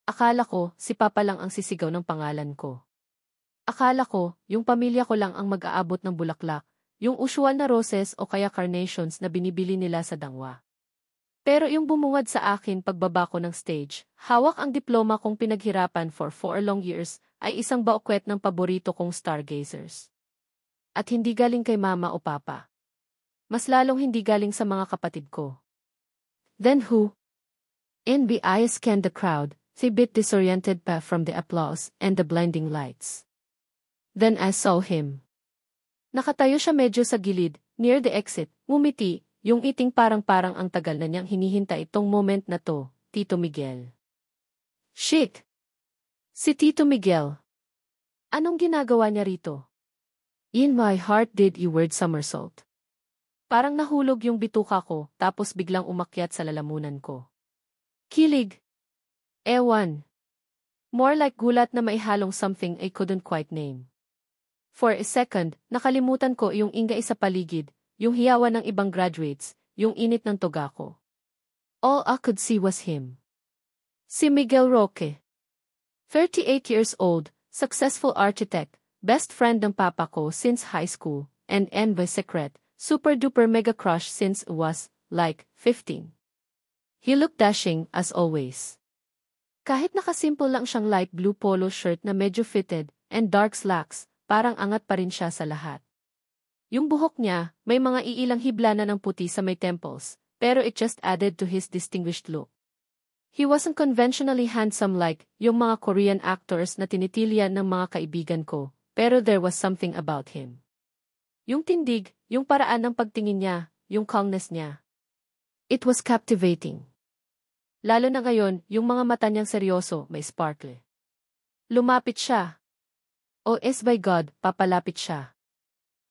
Akala ko, si Papa lang ang sisigaw ng pangalan ko. Akala ko, yung pamilya ko lang ang mag-aabot ng bulaklak, yung usual na roses o kaya carnations na binibili nila sa dangwa. Pero yung bumungad sa akin pagbaba ko ng stage, hawak ang diploma kong pinaghirapan for 4 long years, ay isang baukwet ng paborito kong stargazers. At hindi galing kay mama o papa. Mas lalong hindi galing sa mga kapatid ko. Then who? NBI scanned the crowd, a bit disoriented pa from the applause and the blinding lights. Then I saw him. Nakatayo siya medyo sa gilid, near the exit, ngumiti, yung iting parang-parang ang tagal na niyang hinihintay itong moment na to, Tito Miguel. Shit! Si Tito Miguel. Anong ginagawa niya rito? In my heart did a word somersault. Parang nahulog yung bituka ko, tapos biglang umakyat sa lalamunan ko. Kilig. Ewan. More like gulat na maihalong something I couldn't quite name. For a second, nakalimutan ko yung ingay sa paligid, yung hiyawan ng ibang graduates, yung init ng toga ko. All I could see was him. Si Miguel Roque. 38 years old, successful architect, best friend ng papa ko since high school, and by secret, super-duper mega crush since was, like, 15. He looked dashing, as always. Kahit nakasimple lang siyang light blue polo shirt na medyo fitted, and dark slacks, parang angat pa rin siya sa lahat. Yung buhok niya, may mga iilang hibla na ng puti sa may temples, pero it just added to his distinguished look. He wasn't conventionally handsome like yung mga Korean actors na tinitilya ng mga kaibigan ko, pero there was something about him. Yung tindig, yung paraan ng pagtingin niya, yung calmness niya. It was captivating. Lalo na ngayon, yung mga mata niyang seryoso, may sparkle. Lumapit siya. Oh by God, papalapit siya.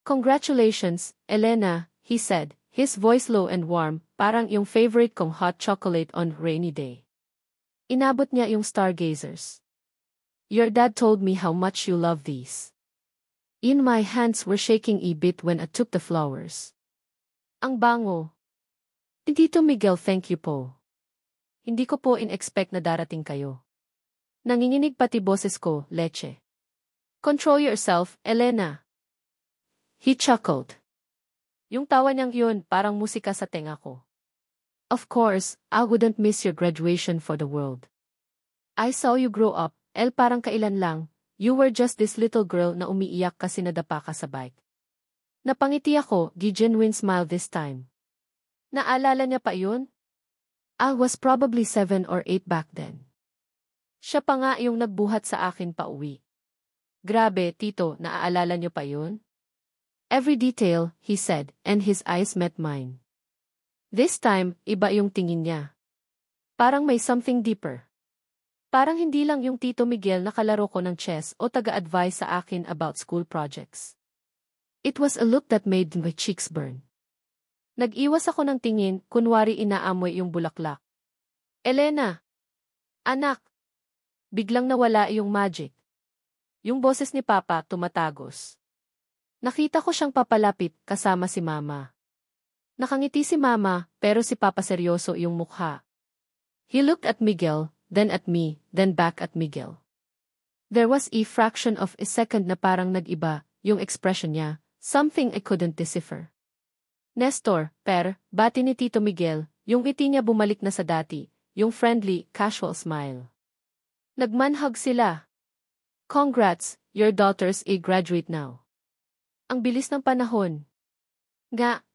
Congratulations, Elena, he said, his voice low and warm, parang yung favorite kong hot chocolate on rainy day. Inabot niya yung stargazers. Your dad told me how much you love these. In my hands were shaking a bit when I took the flowers. Ang bango. Tito Miguel, thank you po. Hindi ko po in-expect na darating kayo. Nanginginig pati boses ko, leche. Control yourself, Elena. He chuckled. Yung tawa niyang yun, parang musika sa tenga ko. Of course, I wouldn't miss your graduation for the world. I saw you grow up, parang kailan lang, you were just this little girl na umiiyak kasi nadapa ka sa bike. Napangiti ako, genuine smile this time. Naalala niya pa yun? I was probably 7 or 8 back then. Siya pa nga yung nagbuhat sa akin pa uwi. Grabe, tito, naaalala niyo pa yun? Every detail, he said, and his eyes met mine. This time, iba yung tingin niya. Parang may something deeper. Parang hindi lang yung Tito Miguel na kalaro ko ng chess o taga-advise sa akin about school projects. It was a look that made my cheeks burn. Nag-iwas ako ng tingin, kunwari inaamoy yung bulaklak. Elena! Anak! Biglang nawala yung magic. Yung boses ni Papa tumatagos. Nakita ko siyang papalapit kasama si Mama. Nakangiti si Mama, pero si Papa seryoso yung mukha. He looked at Miguel, then at me, then back at Miguel. There was a fraction of a second na parang nag-iba, yung expression niya, something I couldn't decipher. Nestor, bati ni Tito Miguel, yung ngiti niya bumalik na sa dati, yung friendly, casual smile. Nagmanhug sila. Congrats, your daughter's a graduate now. Ang bilis ng panahon. Nga,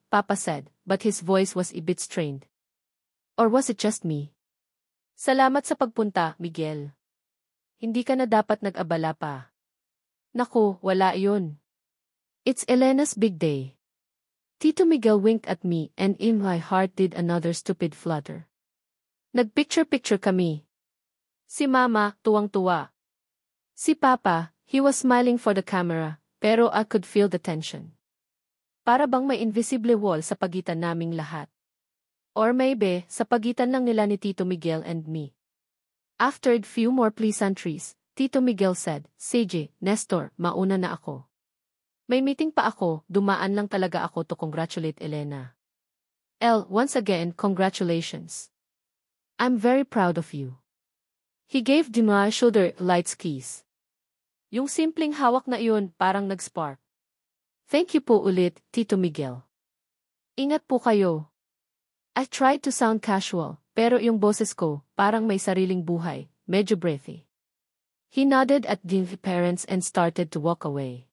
Papa said, but his voice was a bit strained. Or was it just me? Salamat sa pagpunta, Miguel. Hindi ka na dapat nag-abala pa. Naku, wala yun. It's Elena's big day. Tito Miguel winked at me and in my heart did another stupid flutter. Nagpicture-picture kami. Si Mama, tuwang-tuwa. Si Papa, he was smiling for the camera, pero I could feel the tension. Para bang may invisible wall sa pagitan naming lahat. Or maybe, sa pagitan lang nila ni Tito Miguel and me. After a few more pleasantries, Tito Miguel said, Sige, Nestor, mauna na ako. May meeting pa ako, dumaan lang talaga ako to congratulate Elena. Once again, congratulations. I'm very proud of you. He gave my shoulder light kiss. Yung simpleng hawak na iyon parang nag-spark. Thank you po ulit, Tito Miguel. Ingat po kayo. I tried to sound casual, pero yung boses ko, parang may sariling buhay, medyo breathy. He nodded at the parents and started to walk away.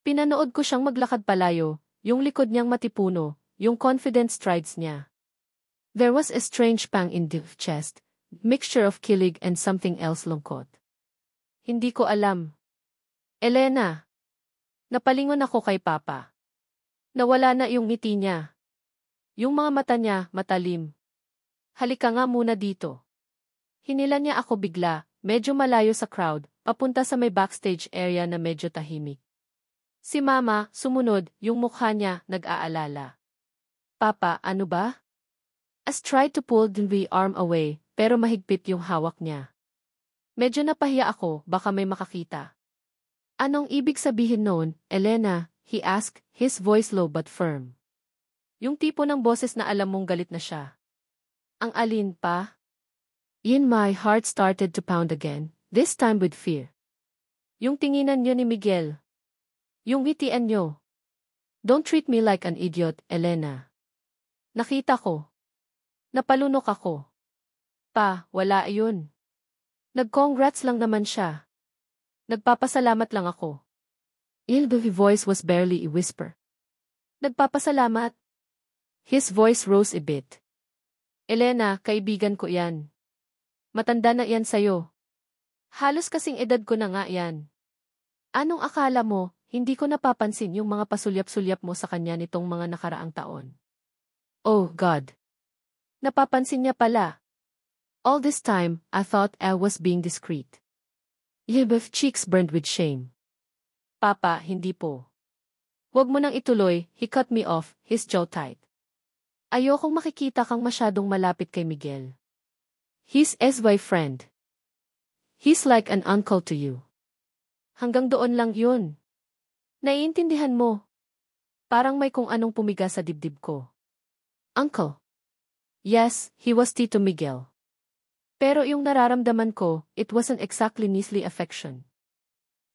Pinanood ko siyang maglakad palayo, yung likod niyang matipuno, yung confident strides niya. There was a strange pang in the chest, mixture of kilig and something else lungkot. Hindi ko alam. Elena. Napalingon ako kay Papa. Nawala na yung ngiti niya. Yung mga mata niya, matalim. Halika nga muna dito. Hinila niya ako bigla, medyo malayo sa crowd, papunta sa may backstage area na medyo tahimik. Si Mama, sumunod, yung mukha niya, nag-aalala. Papa, ano ba? As tried to pull the arm away, pero mahigpit yung hawak niya. Medyo napahiya ako, baka may makakita. Anong ibig sabihin noon, Elena? He asked, his voice low but firm. Yung tipo ng boses na alam mong galit na siya. Ang alin pa? In my heart started to pound again, this time with fear. Yung tinginan niyo ni Miguel. Yung ngitian niyo. Don't treat me like an idiot, Elena. Nakita ko. Napalunok ako. Pa, wala yun. Nag-congrats lang naman siya. Nagpapasalamat lang ako. The voice was barely a whisper. Nagpapasalamat. His voice rose a bit. Elena, kaibigan ko yan. Matanda na yan sayo. Halos kasing edad ko na nga yan. Anong akala mo, hindi ko napapansin yung mga pasulyap-sulyap mo sa kanya nitong mga nakaraang taon? Oh, God. Napapansin niya pala. All this time, I thought I was being discreet. Yebef cheeks burned with shame. Papa, hindi po. Huwag mo nang ituloy, he cut me off, his jaw tight. Ayokong makikita kang masyadong malapit kay Miguel. He's my friend. He's like an uncle to you. Hanggang doon lang yun. Naiintindihan mo. Parang may kung anong pumiga sa dibdib ko. Uncle. Yes, he was Tito Miguel. Pero yung nararamdaman ko, it wasn't exactly nizzly affection.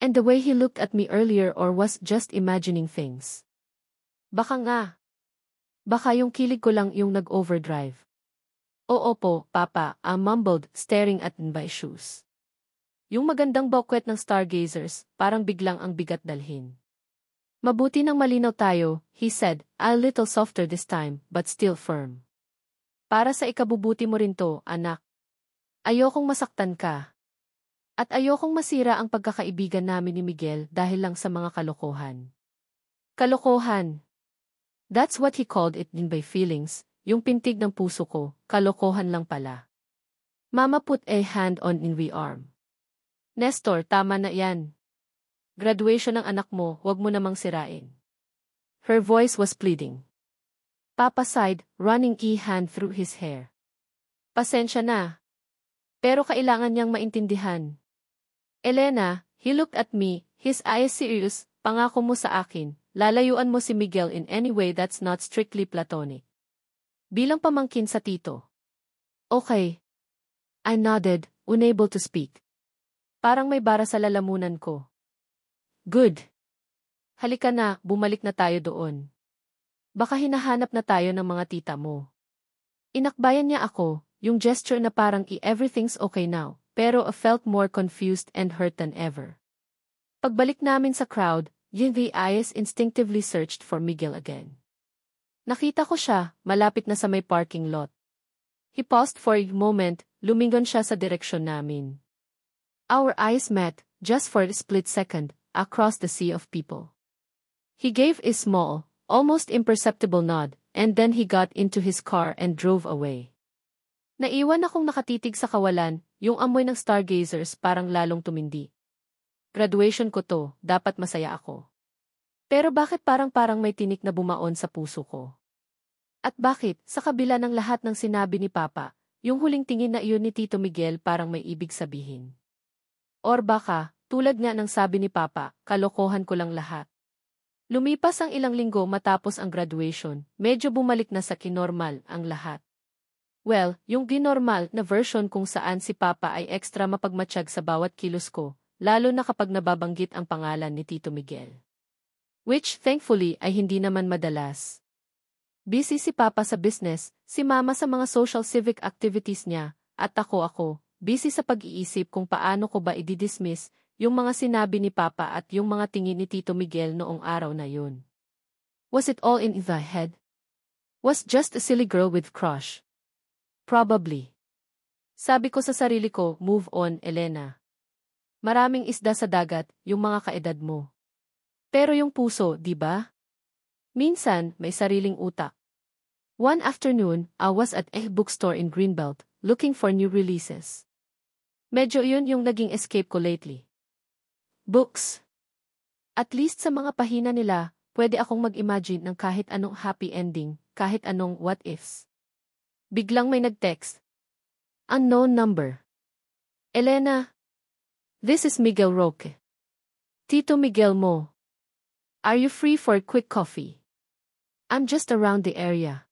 And the way he looked at me earlier or was just imagining things. Baka nga. Baka yung kilig ko lang yung nag-overdrive. Oo po, Papa, I mumbled, staring at my shoes. Yung magandang bouquet ng stargazers, parang biglang ang bigat dalhin. Mabuti nang malinaw tayo, he said, a little softer this time, but still firm. Para sa ikabubuti mo rin to, anak. Ayokong masaktan ka. At ayokong masira ang pagkakaibigan namin ni Miguel dahil lang sa mga kalokohan. Kalokohan. That's what he called it in by feelings, yung pintig ng puso ko, kalokohan lang pala. Mama put a hand on in my arm. Nestor, tama na yan. Graduation ng anak mo, huwag mo namang sirain. Her voice was pleading. Papa sighed, running a hand through his hair. Pasensya na. Pero kailangan niyang maintindihan. Elena, he looked at me, his eyes serious, pangako mo sa akin, lalayuan mo si Miguel in any way that's not strictly platonic. Bilang pamangkin sa tito. Okay. I nodded, unable to speak. Parang may bara sa lalamunan ko. Good. Halika na, bumalik na tayo doon. Baka hinahanap na tayo ng mga tita mo. Inakbayan niya ako, yung gesture na parang everything's okay now, pero I felt more confused and hurt than ever. Pagbalik namin sa crowd, the eyes instinctively searched for Miguel again. Nakita ko siya, malapit na sa may parking lot. He paused for a moment, lumingon siya sa direksyon namin. Our eyes met, just for a split second, across the sea of people. He gave a small, almost imperceptible nod, and then he got into his car and drove away. Naiwan akong nakatitig sa kawalan, yung amoy ng stargazers parang lalong tumindi. Graduation ko to, dapat masaya ako. Pero bakit parang may tinik na bumaon sa puso ko? At bakit, sa kabila ng lahat ng sinabi ni Papa, yung huling tingin na iyon ni Tito Miguel parang may ibig sabihin? Or baka, tulad nga ng sabi ni Papa, kalokohan ko lang lahat. Lumipas ang ilang linggo matapos ang graduation, medyo bumalik na sa kinormal ang lahat. Well, yung ginormal na version kung saan si Papa ay extra mapagmatsyag sa bawat kilos ko, lalo na kapag nababanggit ang pangalan ni Tito Miguel. Which, thankfully, ay hindi naman madalas. Busy si Papa sa business, si Mama sa mga social civic activities niya, at ako, busy sa pag-iisip kung paano ko ba i-dismiss yung mga sinabi ni Papa at yung mga tingin ni Tito Miguel noong araw na yun. Was it all in the head? Was just a silly girl with crush? Probably. Sabi ko sa sarili ko, move on, Elena. Maraming isda sa dagat, yung mga kaedad mo. Pero yung puso, di ba? Minsan, may sariling utak. One afternoon, I was at a bookstore in Greenbelt, looking for new releases. Medyo yun yung naging escape ko lately. Books. At least sa mga pahina nila, pwede akong mag-imagine ng kahit anong happy ending, kahit anong what ifs. Biglang may nag-text. Unknown number. Elena. This is Miguel Roque. Tito Miguel mo. Are you free for a quick coffee? I'm just around the area.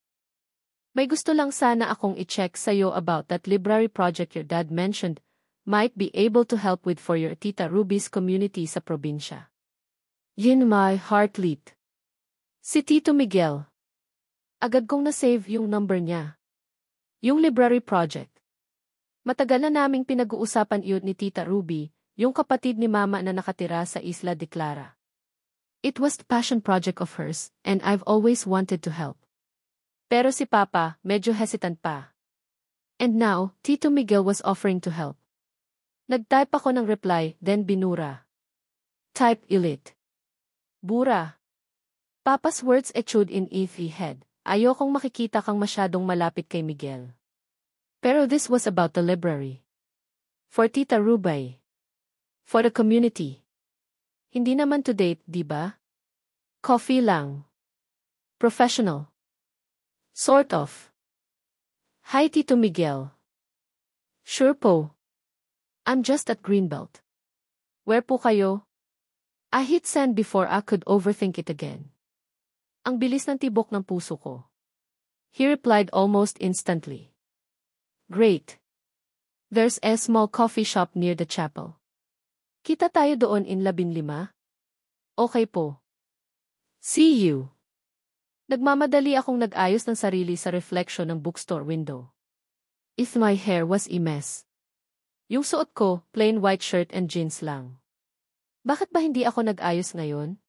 May gusto lang sana akong i-check sa'yo about that library project your dad mentioned might be able to help with for your Tita Ruby's community sa probinsya. Yin my heart leaped. Si Tito Miguel. Agad kong na-save yung number niya. Yung library project. Matagal na naming pinag-uusapan iyon ni Tita Ruby, yung kapatid ni Mama na nakatira sa Isla de Clara. It was the passion project of hers, and I've always wanted to help. Pero si Papa, medyo hesitant pa. And now, Tito Miguel was offering to help. Nag-type ako ng reply, then binura. Type elite. Bura. Papa's words echoed in Effie's head. Ayokong makikita kang masyadong malapit kay Miguel. Pero this was about the library. For Tita Ruby. For the community. Hindi naman to date, di ba? Coffee lang. Professional. Sort of. Hi Tito Miguel. Sure po. I'm just at Greenbelt. Where po kayo? I hit send before I could overthink it again. Ang bilis ng tibok ng puso ko. He replied almost instantly. Great. There's a small coffee shop near the chapel. Kita tayo doon in 15? Okay po. See you. Nagmamadali akong nag-ayos ng sarili sa reflection ng bookstore window. If my hair was a mess. Yung suot ko, plain white shirt and jeans lang. Bakit ba hindi ako nag-ayos ngayon?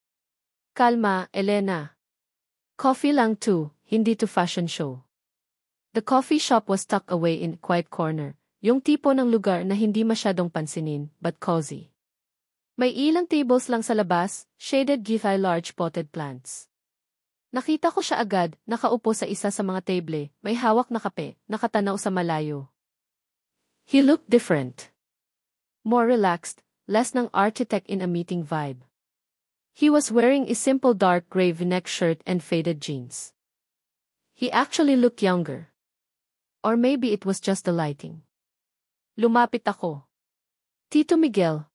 Kalma, Elena. Coffee lang too, hindi to fashion show. The coffee shop was tucked away in a quiet corner, yung tipo ng lugar na hindi masyadong pansinin, but cozy. May ilang tables lang sa labas, shaded with large potted plants. Nakita ko siya agad, nakaupo sa isa sa mga table, may hawak na kape, nakatanaw sa malayo. He looked different. More relaxed, less ng architect in a meeting vibe. He was wearing a simple dark gray v-neck shirt and faded jeans. He actually looked younger. Or maybe it was just the lighting. Lumapit ako. Tito Miguel.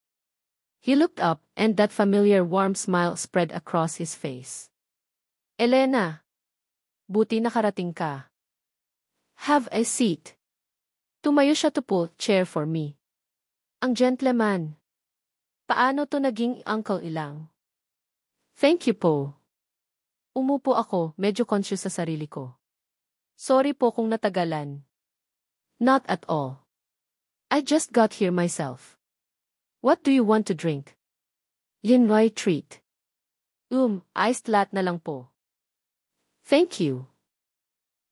He looked up, and that familiar warm smile spread across his face. Elena. Buti nakarating ka. Have a seat. Tumayo siya to pull chair for me. Ang gentleman. Paano to naging uncle ilang? Thank you po. Umupo ako, medyo conscious sa sarili ko. Sorry po kung natagalan. Not at all. I just got here myself. What do you want to drink? Yinroy treat. Iced latte na lang po. Thank you.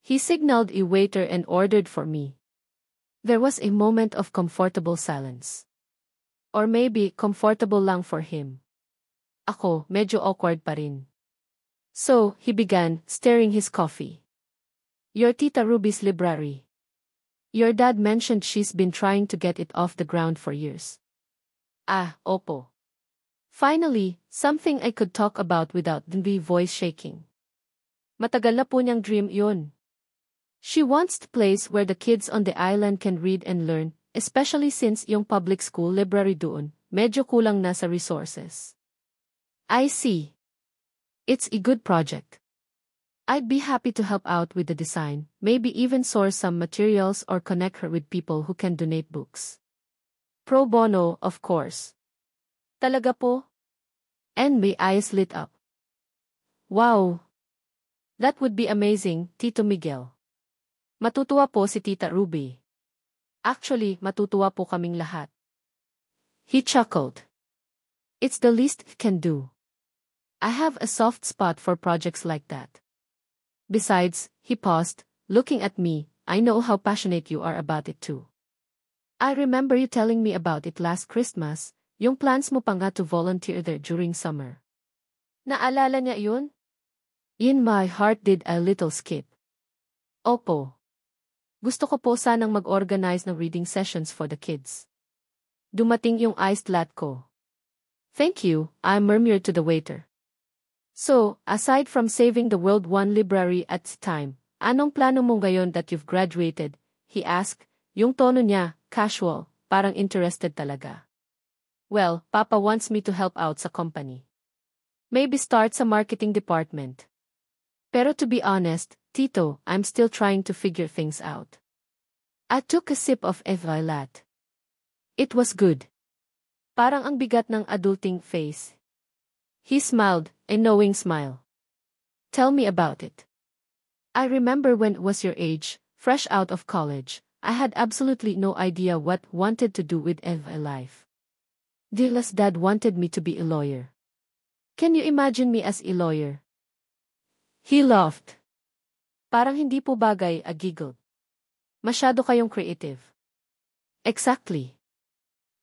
He signaled a waiter and ordered for me. There was a moment of comfortable silence. Or maybe comfortable lang for him. Ako, medyo awkward pa rin. So, he began, stirring his coffee. Your Tita Ruby's library. Your dad mentioned she's been trying to get it off the ground for years. Ah, opo. Finally, something I could talk about without the voice shaking. Matagal na po niyang dream yun. She wants a place where the kids on the island can read and learn, especially since yung public school library doon, medyo kulang na sa resources. I see. It's a good project. I'd be happy to help out with the design, maybe even source some materials or connect her with people who can donate books. Pro bono, of course. Talaga po? And my eyes lit up. Wow! That would be amazing, Tito Miguel. Matutuwa po si Tita Ruby. Actually, matutuwa po kaming lahat. He chuckled. It's the least I can do. I have a soft spot for projects like that. Besides, he paused, looking at me, I know how passionate you are about it too. I remember you telling me about it last Christmas, yung plans mo pa nga to volunteer there during summer. Naalala niya yun? In my heart did a little skip. Opo. Gusto ko po sanang mag-organize ng reading sessions for the kids. Dumating yung iced latte ko. Thank you, I murmured to the waiter. So, aside from saving the world one library at a time, anong plano mo ngayon that you've graduated? He asked, yung tono niya, casual, parang interested talaga. Well, Papa wants me to help out sa company. Maybe start sa marketing department. Pero to be honest, Tito, I'm still trying to figure things out. I took a sip of Eva latte. It was good. Parang ang bigat ng adulting face. He smiled, a knowing smile. Tell me about it. I remember when I was your age, fresh out of college, I had absolutely no idea what I wanted to do with Eva life. Dila's dad wanted me to be a lawyer. Can you imagine me as a lawyer? He laughed. Parang hindi po bagay, I giggled. Masyado kayong creative. Exactly.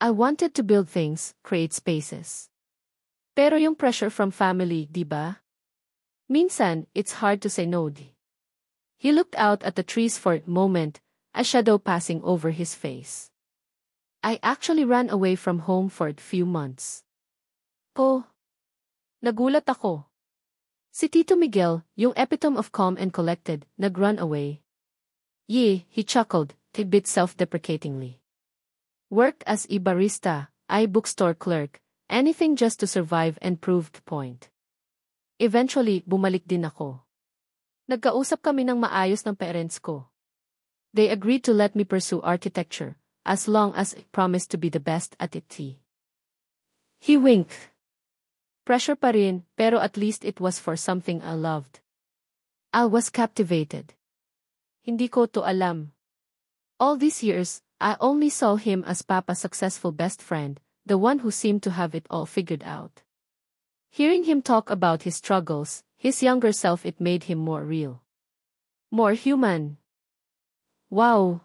I wanted to build things, create spaces. Pero yung pressure from family, di ba? Minsan, it's hard to say no. He looked out at the trees for a moment, a shadow passing over his face. I actually ran away from home for a few months. Po. Nagulat ako. Si Tito Miguel, yung epitome of calm and collected, nag-run away. He chuckled, a bit self-deprecatingly. Worked as a barista, bookstore clerk, anything just to survive and prove the point. Eventually, bumalik din ako. Nagkausap kami ng maayos ng parents ko. They agreed to let me pursue architecture, as long as I promised to be the best at it. He winked. Pressure pa rin, pero at least it was for something I loved. I was captivated. Hindi ko to alam. All these years, I only saw him as Papa's successful best friend, the one who seemed to have it all figured out. Hearing him talk about his struggles, his younger self, it made him more real. More human. Wow!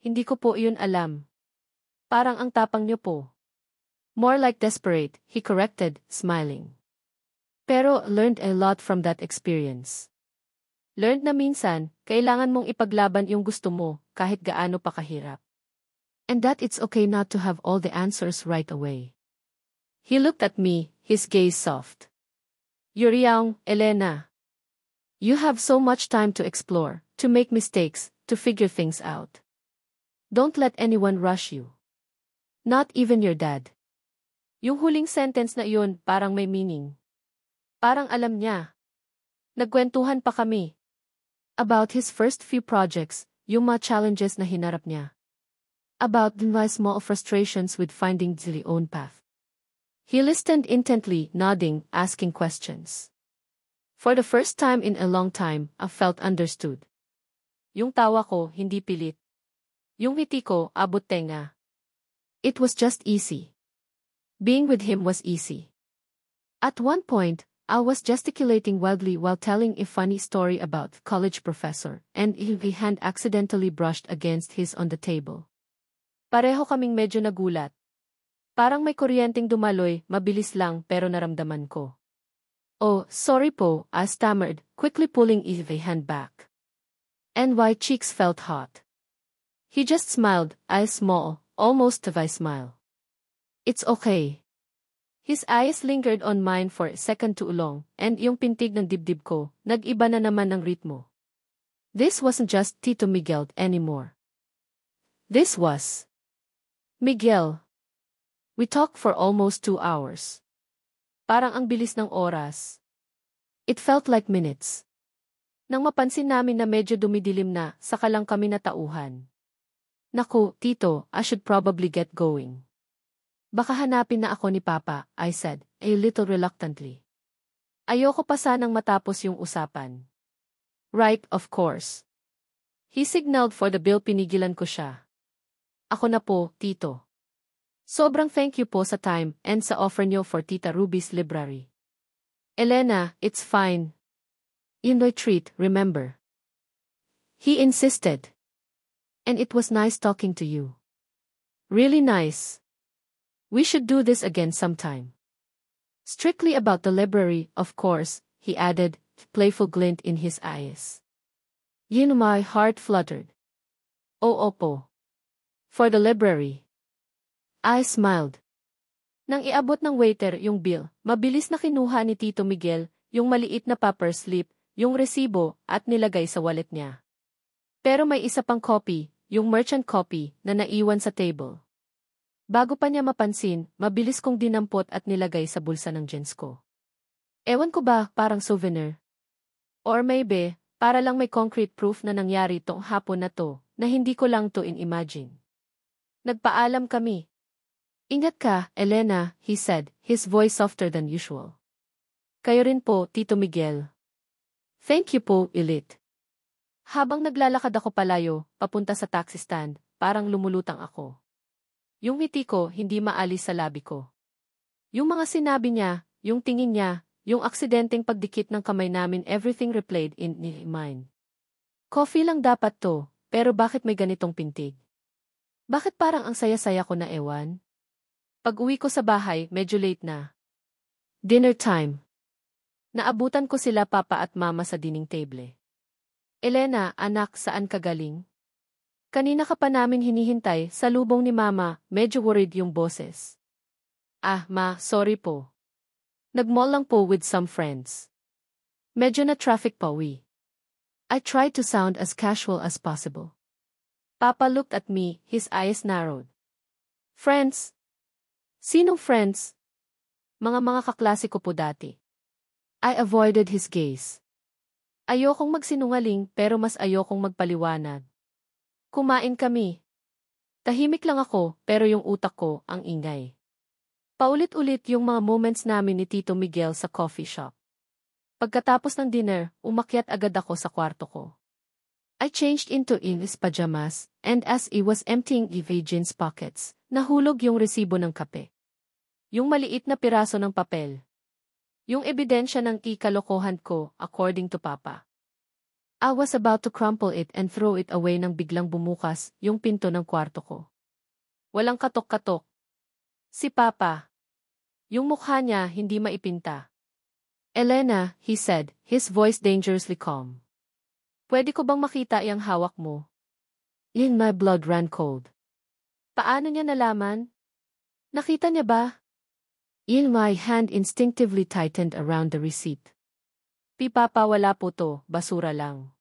Hindi ko po yun alam. Parang ang tapang niyo po. More like desperate, he corrected, smiling. Pero learned a lot from that experience. Learned na minsan, kailangan mong ipaglaban yung gusto mo, kahit gaano pa kahirap. And that it's okay not to have all the answers right away. He looked at me, his gaze soft. You're young, Elena. You have so much time to explore, to make mistakes, to figure things out. Don't let anyone rush you. Not even your dad. Yung huling sentence na iyon parang may meaning. Parang alam niya. Nagkwentuhan pa kami. About his first few projects, yung mga challenges na hinarap niya. About my small frustrations with finding the own path. He listened intently, nodding, asking questions. For the first time in a long time, I felt understood. Yung tawa ko, hindi pilit. Yung ngiti ko, abot tenga. It was just easy. Being with him was easy. At one point, I was gesticulating wildly while telling a funny story about a college professor, and his hand accidentally brushed against his on the table. Pareho kaming medyo nagulat. Parang may kuryenteng dumaloy, mabilis lang pero naramdaman ko. Oh, sorry po, I stammered, quickly pulling his hand back. And my cheeks felt hot. He just smiled, eyes small, almost a smile. It's okay. His eyes lingered on mine for a second too long, and yung pintig ng dibdib ko, nag-iba na naman ang ritmo. This wasn't just Tito Miguel anymore. This was Miguel. We talked for almost 2 hours. Parang ang bilis ng oras. It felt like minutes. Nang mapansin namin na medyo dumidilim na, saka lang kami natauhan. Naku, Tito, I should probably get going. Baka hanapin na ako ni Papa, I said, a little reluctantly. Ayoko pa sanang matapos yung usapan. Right, of course. He signaled for the bill, pinigilan ko siya. Ako na po, Tito. Sobrang thank you po sa time and sa offer niyo for Tita Ruby's library. Elena, it's fine. Indoy treat, remember. He insisted. And it was nice talking to you. Really nice. We should do this again sometime. Strictly about the library, of course, he added, playful glint in his eyes. My heart fluttered. Oh, opo. For the library. I smiled. Nang iabot ng waiter yung bill, mabilis na kinuha ni Tito Miguel yung maliit na paper slip, yung resibo, at nilagay sa wallet niya. Pero may isa pang copy, yung merchant copy, na naiwan sa table. Bago pa niya mapansin, mabilis kong dinampot at nilagay sa bulsa ng jeans ko. Ewan ko ba, parang souvenir? Or maybe, para lang may concrete proof na nangyari tong hapon na to, na hindi ko lang to in-imagine. Nagpaalam kami. Ingat ka, Elena, he said, his voice softer than usual. Kayo rin po, Tito Miguel. Thank you po, Elite. Habang naglalakad ako palayo, papunta sa taxi stand, parang lumulutang ako. Yung ngiti ko hindi maalis sa labi ko. Yung mga sinabi niya, yung tingin niya, yung aksidenteng pagdikit ng kamay namin, everything replayed in my mind. Coffee lang dapat to, pero bakit may ganitong pintig? Bakit parang ang saya-saya ko na ewan? Pag-uwi ko sa bahay, medyo late na. Dinner time. Naabutan ko sila Papa at Mama sa dining table. Elena, anak, saan ka galing? Kanina ka pa namin hinihintay, sa lubong ni Mama, medyo worried yung boses. Ah, Ma, sorry po. Nag-mall lang po with some friends. Medyo na traffic pa uwi. I tried to sound as casual as possible. Papa looked at me, his eyes narrowed. Friends? Sinong friends? Mga kaklase ko po dati. I avoided his gaze. Ayokong magsinungaling pero mas ayokong magpaliwanag. Kumain kami. Tahimik lang ako pero yung utak ko ang ingay. Paulit-ulit yung mga moments namin ni Tito Miguel sa coffee shop. Pagkatapos ng dinner, umakyat agad ako sa kwarto ko. I changed into his pajamas, and as he was emptying his jeans pockets, nahulog yung resibo ng kape. Yung maliit na piraso ng papel. Yung ebidensya ng ikalokohan ko, according to Papa. I was about to crumple it and throw it away nang biglang bumukas yung pinto ng kwarto ko. Walang katok-katok. Si Papa. Yung mukha niya hindi maipinta. Elena, he said, his voice dangerously calm. Pwede ko bang makita yung hawak mo? In my blood ran cold. Paano niya nalaman? Nakita niya ba? In my hand instinctively tightened around the receipt. Papa, wala po to, basura lang.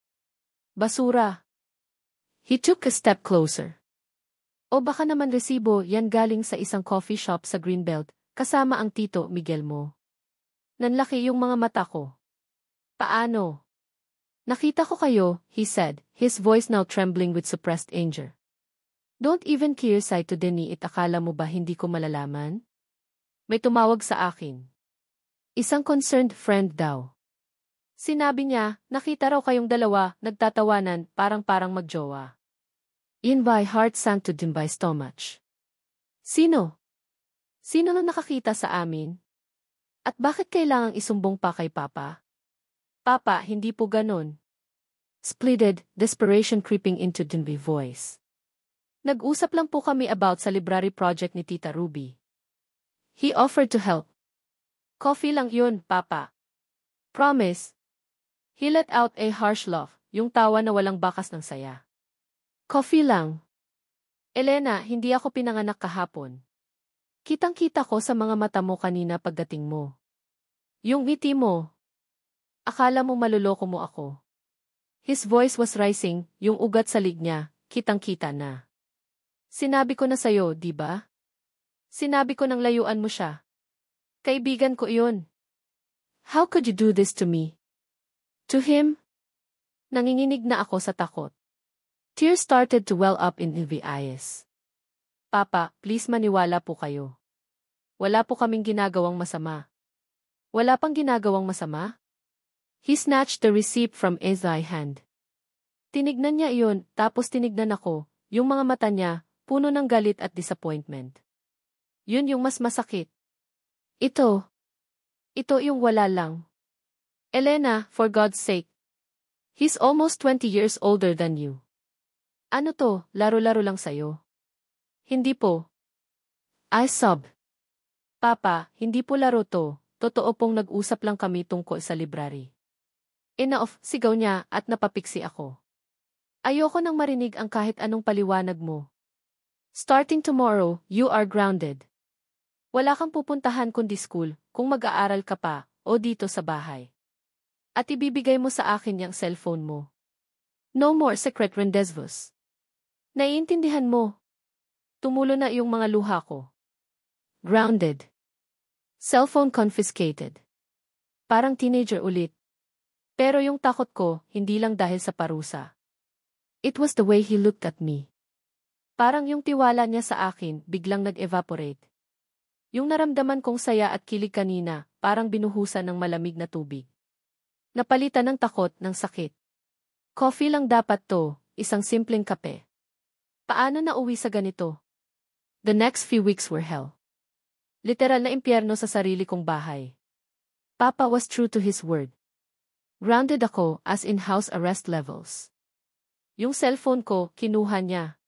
Basura. He took a step closer. O baka naman resibo yan galing sa isang coffee shop sa Greenbelt, kasama ang Tito Miguel mo. Nanlaki yung mga mata ko. Paano? Nakita ko kayo, he said, his voice now trembling with suppressed anger. Don't even clear sight to deny it, akala mo ba hindi ko malalaman? May tumawag sa akin. Isang concerned friend daw. Sinabi niya, nakita raw kayong dalawa, nagtatawanan, parang magjowa. In my heart sank to dim by stomach. Sino? Sino na nakakita sa amin? At bakit kailangang isumbong pa kay Papa? Papa, hindi po ganon. Splitted, desperation creeping into Dinby's voice. Nag-usap lang po kami about sa library project ni Tita Ruby. He offered to help. Coffee lang yun, Papa. Promise. He let out a harsh laugh, yung tawa na walang bakas ng saya. Coffee lang. Elena, hindi ako pinanganak kahapon. Kitang-kita ko sa mga mata mo kanina pagdating mo. Yung ngiti mo. Akala mo maluloko mo ako. His voice was rising, yung ugat sa lig niya, kitang-kita na. Sinabi ko na sa'yo, di ba? Sinabi ko nang layuan mo siya. Kaibigan ko iyon. How could you do this to me? To him? Nanginginig na ako sa takot. Tears started to well up in my eyes. Papa, please maniwala po kayo. Wala po kaming ginagawang masama. Wala pang ginagawang masama? He snatched the receipt from his hand. Tinignan niya iyon, tapos tinignan ako, yung mga mata niya, puno ng galit at disappointment. Yun yung mas masakit. Ito yung wala lang. Elena, for God's sake. He's almost 20 years older than you. Ano to, laro-laro lang sa'yo? Hindi po. I sobbed. Papa, hindi po laro to, totoo pong nag-usap lang kami tungkol sa library. Enough, sigaw niya at napapiksi ako. Ayoko nang marinig ang kahit anong paliwanag mo. Starting tomorrow, you are grounded. Wala kang pupuntahan kundi school, kung mag-aaral ka pa, o dito sa bahay. At ibibigay mo sa akin yung cellphone mo. No more secret rendezvous. Naiintindihan mo. Tumulo na iyong mga luha ko. Grounded. Cellphone confiscated. Parang teenager ulit. Pero yung takot ko, hindi lang dahil sa parusa. It was the way he looked at me. Parang yung tiwala niya sa akin, biglang nag-evaporate. Yung naramdaman kong saya at kilig kanina, parang binuhusan ng malamig na tubig. Napalitan ng takot, ng sakit. Coffee lang dapat to, isang simpleng kape. Paano nauwi sa ganito? The next few weeks were hell. Literal na impyerno sa sarili kong bahay. Papa was true to his word. Grounded ako as in house arrest levels. Yung cellphone ko, kinuha niya.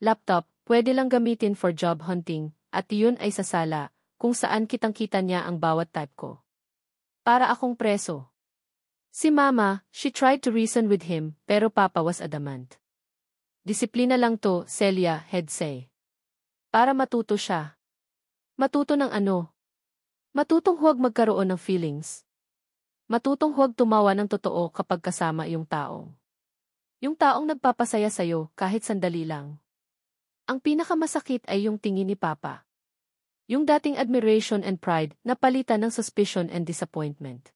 Laptop, pwede lang gamitin for job hunting, at yun ay sa sala, kung saan kitang-kita niya ang bawat type ko. Para akong preso. Si Mama, she tried to reason with him, pero Papa was adamant. Disiplina lang to, Celia, he'd say. Para matuto siya. Matuto ng ano? Matutong huwag magkaroon ng feelings. Matutong huwag tumawa ng totoo kapag kasama yung taong. Yung taong nagpapasaya sa'yo kahit sandali lang. Ang pinakamasakit ay yung tingin ni Papa. Yung dating admiration and pride na palitan ng suspicion and disappointment.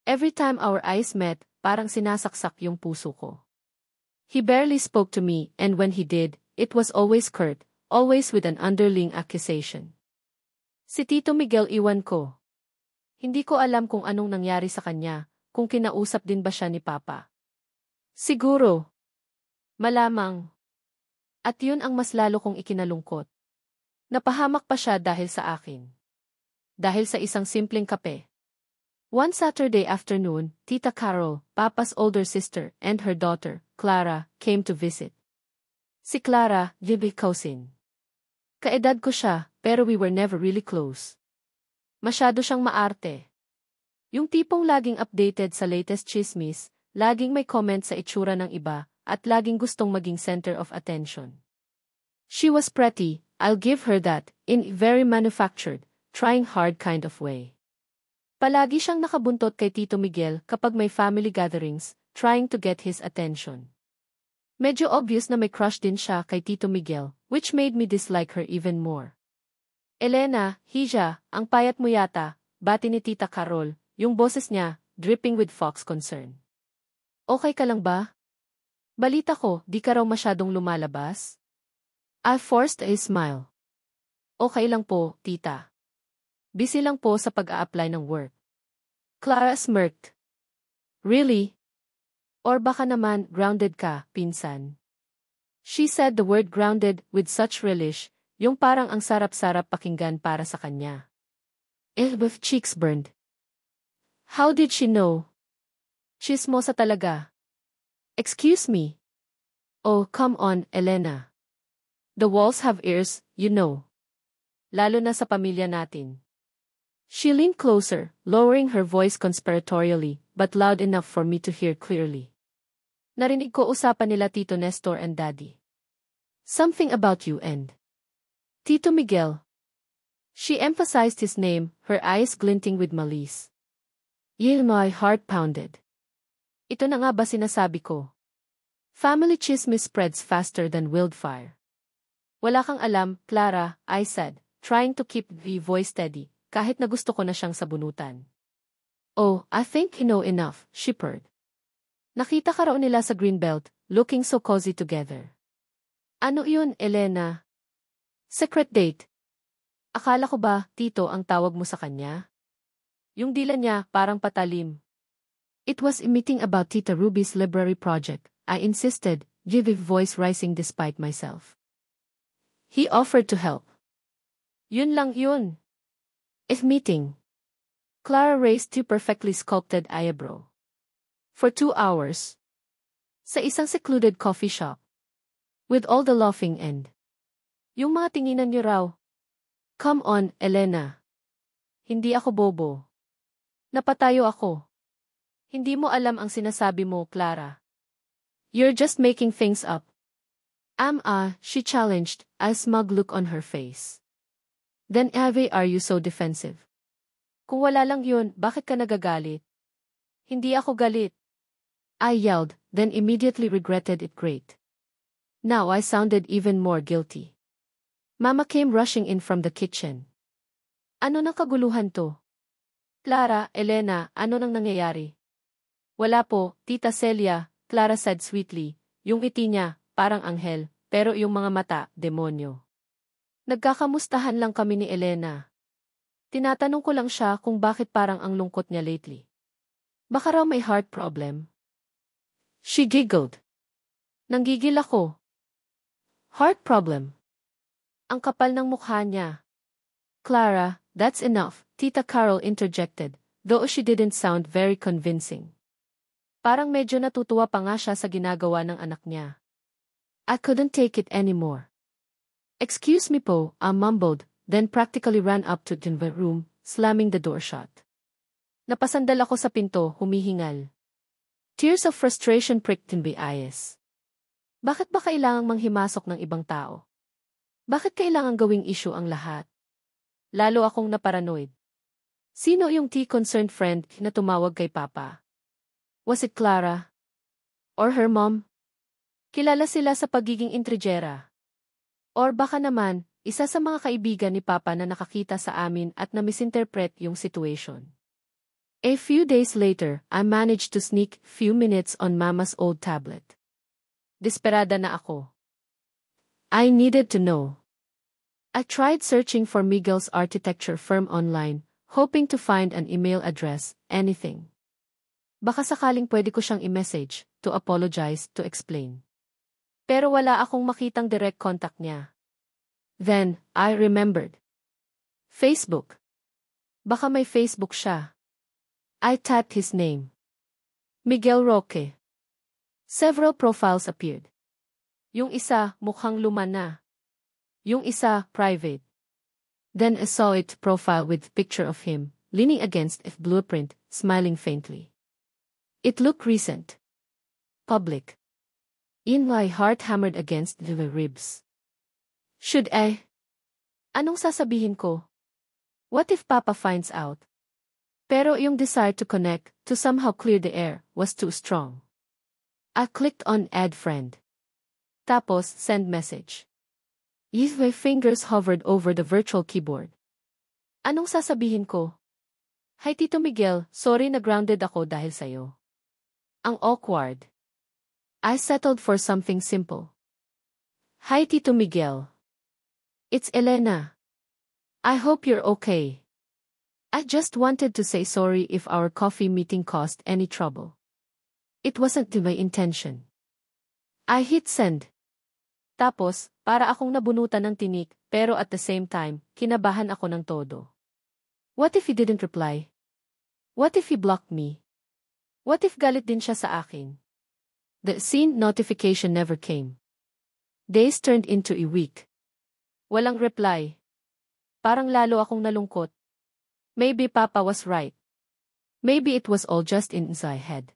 Every time our eyes met, parang sinasaksak yung puso ko. He barely spoke to me, and when he did, it was always curt, always with an underlying accusation. Si Tito Miguel iwan ko. Hindi ko alam kung anong nangyari sa kanya, kung kinausap din ba siya ni Papa. Siguro. Malamang. At yun ang mas lalo kong ikinalungkot. Napahamak pa siya dahil sa akin. Dahil sa isang simpleng kape. One Saturday afternoon, Tita Carol, Papa's older sister, and her daughter, Clara, came to visit. Si Clara, Libby cousin. Kaedad ko siya, pero we were never really close. Masyado siyang maarte. Yung tipong laging updated sa latest chismis, laging may comment sa itsura ng iba, at laging gustong maging center of attention. She was pretty, I'll give her that, in a very manufactured, trying hard kind of way. Palagi siyang nakabuntot kay Tito Miguel kapag may family gatherings, trying to get his attention. Medyo obvious na may crush din siya kay Tito Miguel, which made me dislike her even more. Elena, Hija, ang payat mo yata, bati ni Tita Carol, yung boses niya, dripping with fox concern. Okay ka lang ba? Balita ko, di ka raw masyadong lumalabas? I forced a smile. Okay lang po, tita. Busy lang po sa pag-a-apply ng work. Clara smirked. Really? Or baka naman, grounded ka, pinsan. She said the word grounded with such relish, yung parang ang sarap-sarap pakinggan para sa kanya. Elbow cheeks burned. How did she know? Chismosa talaga. Excuse me. Oh, come on, Elena. The walls have ears, you know. Lalo na sa pamilya natin. She leaned closer, lowering her voice conspiratorially, but loud enough for me to hear clearly. Narinig ko usapan nila Tito Nestor and Daddy. Something about you and Tito Miguel. She emphasized his name, her eyes glinting with malice. My heart pounded. Ito na nga ba sinasabi ko? Family chismis spreads faster than wildfire. Wala kang alam, Clara, I said, trying to keep the voice steady, kahit na gusto ko na siyang sabunutan. Oh, I think you know enough, she purred. Nakita ka raw nila sa Greenbelt, looking so cozy together. Ano yun, Elena? Secret date. Akala ko ba, Tito ang tawag mo sa kanya? Yung dila niya, parang patalim. It was a meeting about Tita Ruby's library project, I insisted, vivid voice rising despite myself. He offered to help. Yun lang yun. If meeting. Clara raised two perfectly sculpted eyebrow. For 2 hours. Sa isang secluded coffee shop. With all the laughing and. Yung mga tinginan niyo raw. Come on, Elena. Hindi ako bobo. Napatayo ako. Hindi mo alam ang sinasabi mo, Clara. You're just making things up. She challenged, a smug look on her face. Then why are you so defensive? Kung wala lang yun, bakit ka nagagalit? Hindi ako galit. I yelled, then immediately regretted it great. Now I sounded even more guilty. Mama came rushing in from the kitchen. Ano nang kaguluhan to? Clara, Elena, ano nang nangyayari? Wala po, Tita Celia, Clara said sweetly, yung ngiti niya, parang anghel, pero yung mga mata, demonyo. Nagkakamustahan lang kami ni Elena. Tinatanong ko lang siya kung bakit parang ang lungkot niya lately. Baka raw may heart problem. She giggled. Nanggigil ako. Heart problem. Ang kapal ng mukha niya. Clara, that's enough, Tita Carol interjected, though she didn't sound very convincing. Parang medyo natutuwa pa nga siya sa ginagawa ng anak niya. I couldn't take it anymore. Excuse me po, I mumbled, then practically ran up to the room, slamming the door shut. Napasandal ako sa pinto, humihingal. Tears of frustration pricked in my eyes. Bakit ba kailangang manghimasok ng ibang tao? Bakit kailangang gawing issue ang lahat? Lalo akong naparanoid. Sino yung concerned friend na tumawag kay Papa? Was it Clara? Or her mom? Kilala sila sa pagiging intrigera. Or baka naman, isa sa mga kaibigan ni Papa na nakakita sa amin at na-misinterpret yung situation. A few days later, I managed to sneak few minutes on Mama's old tablet. Desperada na ako. I needed to know. I tried searching for Miguel's architecture firm online, hoping to find an email address, anything. Baka sakaling pwede ko siyang i-message, to apologize, to explain. Pero wala akong makitang direct contact niya. Then, I remembered. Facebook. Baka may Facebook siya. I typed his name. Miguel Roque. Several profiles appeared. Yung isa, mukhang luma na. Yung isa, private. Then I saw it profile with picture of him, leaning against a blueprint, smiling faintly. It looked recent. Public. In my heart hammered against the ribs. Should I? Anong sasabihin ko? What if Papa finds out? Pero yung desire to connect, to somehow clear the air, was too strong. I clicked on Add Friend. Tapos, Send Message. My fingers hovered over the virtual keyboard. Anong sasabihin ko? Hi Tito Miguel, sorry na grounded ako dahil sa'yo. Ang awkward. I settled for something simple. Hi Tito Miguel. It's Elena. I hope you're okay. I just wanted to say sorry if our coffee meeting caused any trouble. It wasn't my intention. I hit send. Tapos, para akong nabunutan ng tinik, pero at the same time, kinabahan ako ng todo. What if he didn't reply? What if he blocked me? What if galit din siya sa akin? The seen notification never came. Days turned into a week. Walang reply. Parang lalo akong nalungkot. Maybe Papa was right. Maybe it was all just in my head.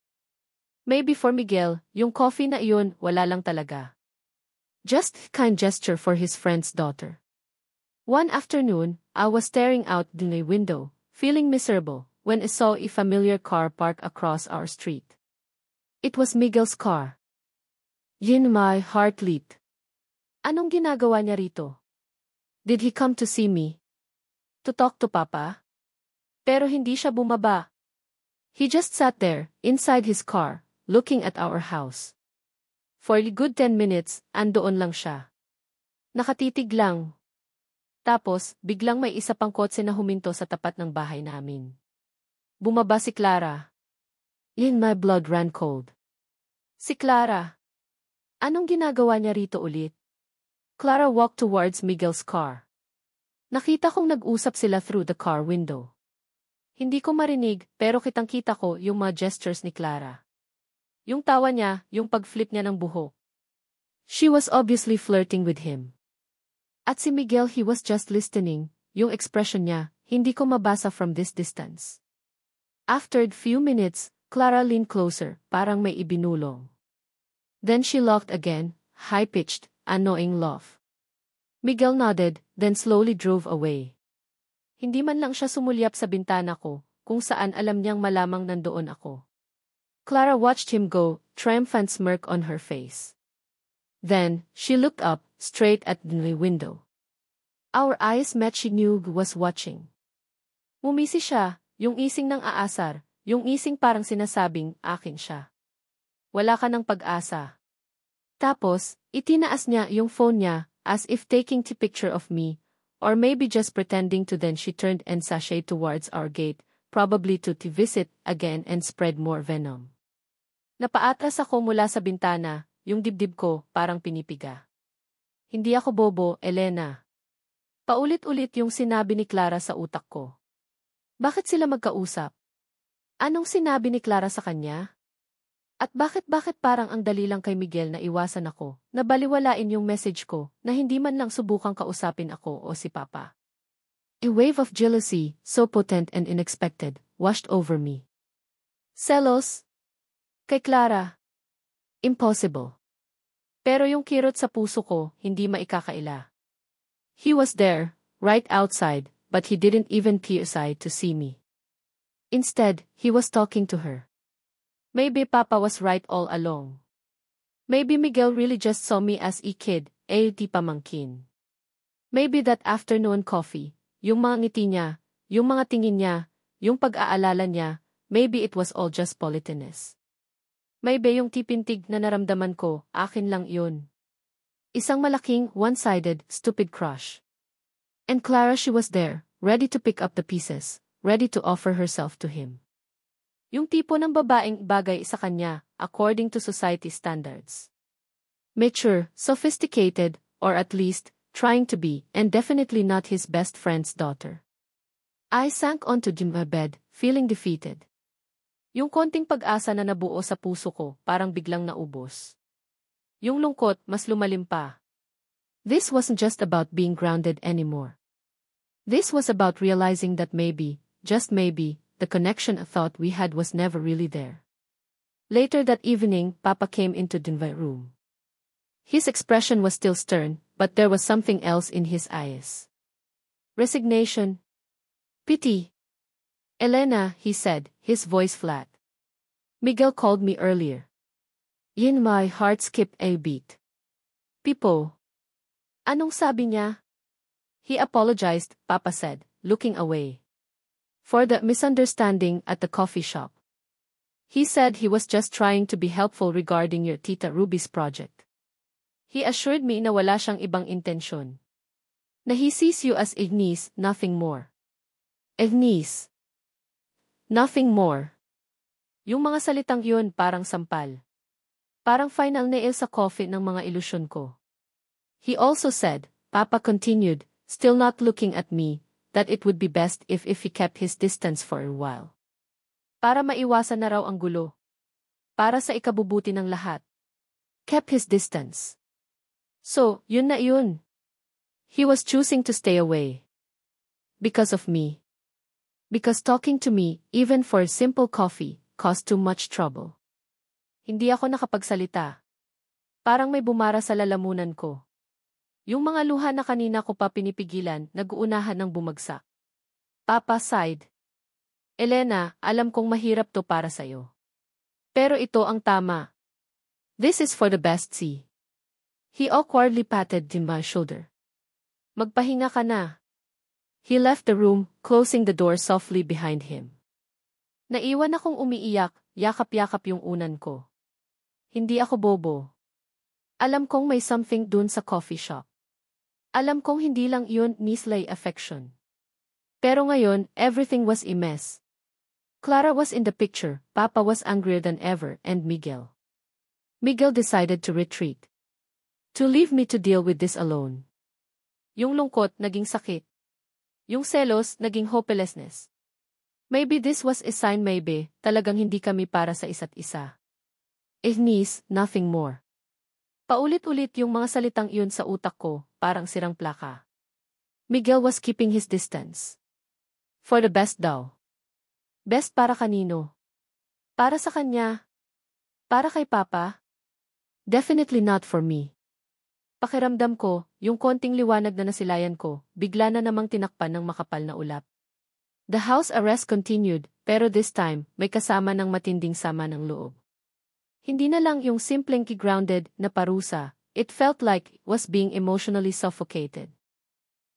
Maybe for Miguel, yung coffee na iyon, wala lang talaga. Just a kind gesture for his friend's daughter. One afternoon, I was staring out the window, feeling miserable, when I saw a familiar car park across our street. It was Miguel's car. My heart leaped. Anong ginagawa niya rito? Did he come to see me? To talk to Papa? Pero hindi siya bumaba. He just sat there, inside his car, looking at our house. For a good 10 minutes, andoon lang siya. Nakatitig lang. Tapos, biglang may isa pang kotse na huminto sa tapat ng bahay namin. Bumaba si Clara. In my blood ran cold. Si Clara. Anong ginagawa niya rito ulit? Clara walked towards Miguel's car. Nakita kong nag-usap sila through the car window. Hindi ko marinig, pero kitang-kita ko yung mga gestures ni Clara. Yung tawa niya, yung pag-flip niya ng buhok. She was obviously flirting with him. At si Miguel, he was just listening, yung expression niya, hindi ko mabasa from this distance. After a few minutes, Clara leaned closer, parang may ibinulong. Then she laughed again, high-pitched, annoying laugh. Miguel nodded, then slowly drove away. Hindi man lang siya sumulyap sa bintana ko, kung saan alam niyang malamang nandoon ako. Clara watched him go, triumphant smirk on her face. Then, she looked up, straight at the window. Our eyes met. She knew who was watching. Mumisi siya, yung ising ng aasar, yung ising parang sinasabing, akin siya. Wala ka ng pag-asa. Tapos, itinaas niya yung phone niya, as if taking a picture of me, or maybe just pretending to. Then she turned and sashayed towards our gate, probably to visit again and spread more venom. Napaatras ako mula sa bintana, yung dibdib ko parang pinipiga. Hindi ako bobo, Elena. Paulit-ulit yung sinabi ni Clara sa utak ko. Bakit sila magkausap? Anong sinabi ni Clara sa kanya? At bakit parang ang dali lang kay Miguel na iwasan ako, na baliwalain yung message ko, na hindi man lang subukang kausapin ako o si Papa. A wave of jealousy, so potent and unexpected, washed over me. Selos? Kay Clara? Impossible. Pero yung kirot sa puso ko, hindi maikakaila. He was there, right outside, but he didn't even peer aside to see me. Instead, he was talking to her. Maybe Papa was right all along. Maybe Miguel really just saw me as a kid, di pamangkin. Maybe that afternoon coffee, yung mga ngiti niya, yung mga tingin niya, yung pag-aalala niya, maybe it was all just politeness. Maybe yung tipintig na naramdaman ko, akin lang yun. Isang malaking, one-sided, stupid crush. And Clara, she was there, ready to pick up the pieces, ready to offer herself to him. Yung tipo ng babaeng bagay sa kanya, according to society standards. Mature, sophisticated, or at least, trying to be, and definitely not his best friend's daughter. I sank onto my bed, feeling defeated. Yung konting pag-asa na nabuo sa puso ko, parang biglang naubos. Yung lungkot, mas lumalim pa. This wasn't just about being grounded anymore. This was about realizing that maybe, just maybe, the connection I thought we had was never really there. Later that evening, Papa came into my room. His expression was still stern, but there was something else in his eyes. Resignation. Pity. Elena, he said, his voice flat. Miguel called me earlier. In my heart skipped a beat. Pipo. Anong sabi niya? He apologized, Papa said, looking away. For the misunderstanding at the coffee shop. He said he was just trying to be helpful regarding your Tita Ruby's project. He assured me na wala siyang ibang intensyon. Na he sees you as a niece, nothing more. A niece. Nothing more. Yung mga salitang yun parang sampal. Parang final nail sa coffee ng mga ilusyon ko. He also said, Papa continued, still not looking at me, that it would be best if he kept his distance for a while. Para maiwasan na raw ang gulo. Para sa ikabubuti ng lahat. Kept his distance. So, yun na yun. He was choosing to stay away. Because of me. Because talking to me, even for a simple coffee, caused too much trouble. Hindi ako nakapagsalita. Parang may bumara sa lalamunan ko. Yung mga luha na kanina ko pa pinipigilan, nag-uunahan ng bumagsak. Papa sighed. Elena, alam kong mahirap to para sa'yo. Pero ito ang tama. This is for the best, see. He awkwardly patted my shoulder. Magpahinga ka na. He left the room, closing the door softly behind him. Naiwan akong umiiyak, yakap-yakap yung unan ko. Hindi ako bobo. Alam kong may something dun sa coffee shop. Alam kong hindi lang yun mislay affection. Pero ngayon, everything was a mess. Clara was in the picture, Papa was angrier than ever, and Miguel. Miguel decided to retreat. To leave me to deal with this alone. Yung lungkot naging sakit. Yung selos naging hopelessness. Maybe this was a sign, maybe, talagang hindi kami para sa isa't isa. Ignis, nothing more. Paulit-ulit yung mga salitang iyon sa utak ko, parang sirang plaka. Miguel was keeping his distance. For the best daw. Best para kanino? Para sa kanya? Para kay Papa? Definitely not for me. Pakiramdam ko, yung konting liwanag na nasilayan ko, bigla na namang tinakpan ng makapal na ulap. The house arrest continued, pero this time, may kasama ng matinding sama ng loob. Hindi na lang yung simpleng grounded na parusa, it felt like it was being emotionally suffocated.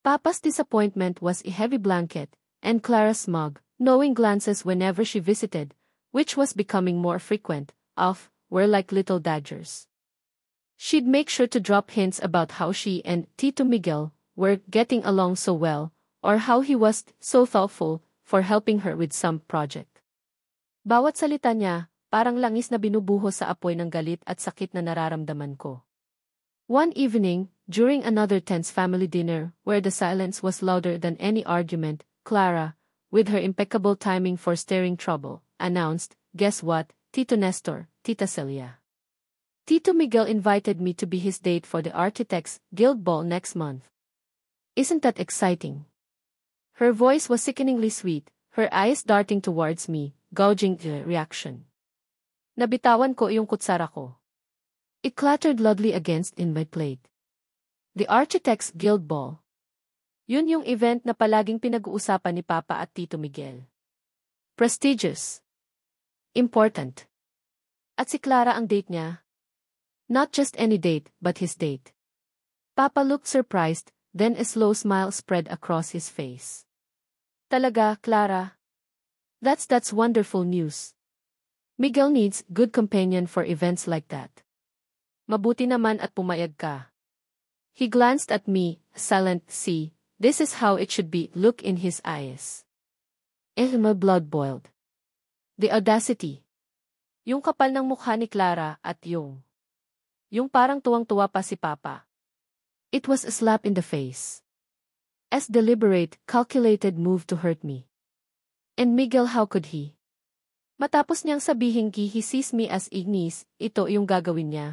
Papa's disappointment was a heavy blanket, and Clara's smug, knowing glances whenever she visited, which was becoming more frequent, were like little daggers. She'd make sure to drop hints about how she and Tito Miguel were getting along so well, or how he was so thoughtful for helping her with some project. Bawat salita niya, parang langis na binubuhos sa apoy ng galit at sakit na nararamdaman ko. One evening, during another tense family dinner, where the silence was louder than any argument, Clara, with her impeccable timing for stirring trouble, announced, "Guess what, Tito Nestor, Tita Celia. Tito Miguel invited me to be his date for the Architects Guild Ball next month. Isn't that exciting?" Her voice was sickeningly sweet, her eyes darting towards me, gauging the reaction. Nabitawan ko yung kutsara ko. It clattered loudly against in my plate. The Architects Guild Ball. Yun yung event na palaging pinag-uusapan ni Papa at Tito Miguel. Prestigious. Important. At si Clara ang date niya. Not just any date, but his date. Papa looked surprised, then a slow smile spread across his face. Talaga, Clara? That's wonderful news. Miguel needs good companion for events like that. Mabuti naman at pumayag ka. He glanced at me, silent, see, this is how it should be, look in his eyes. My blood boiled. The audacity. Yung kapal ng mukha ni Clara at yung parang tuwang-tuwa pa si Papa. It was a slap in the face. As deliberate, calculated move to hurt me. And Miguel, how could he? Matapos niyang sabihin he sees me as Ignis, ito yung gagawin niya.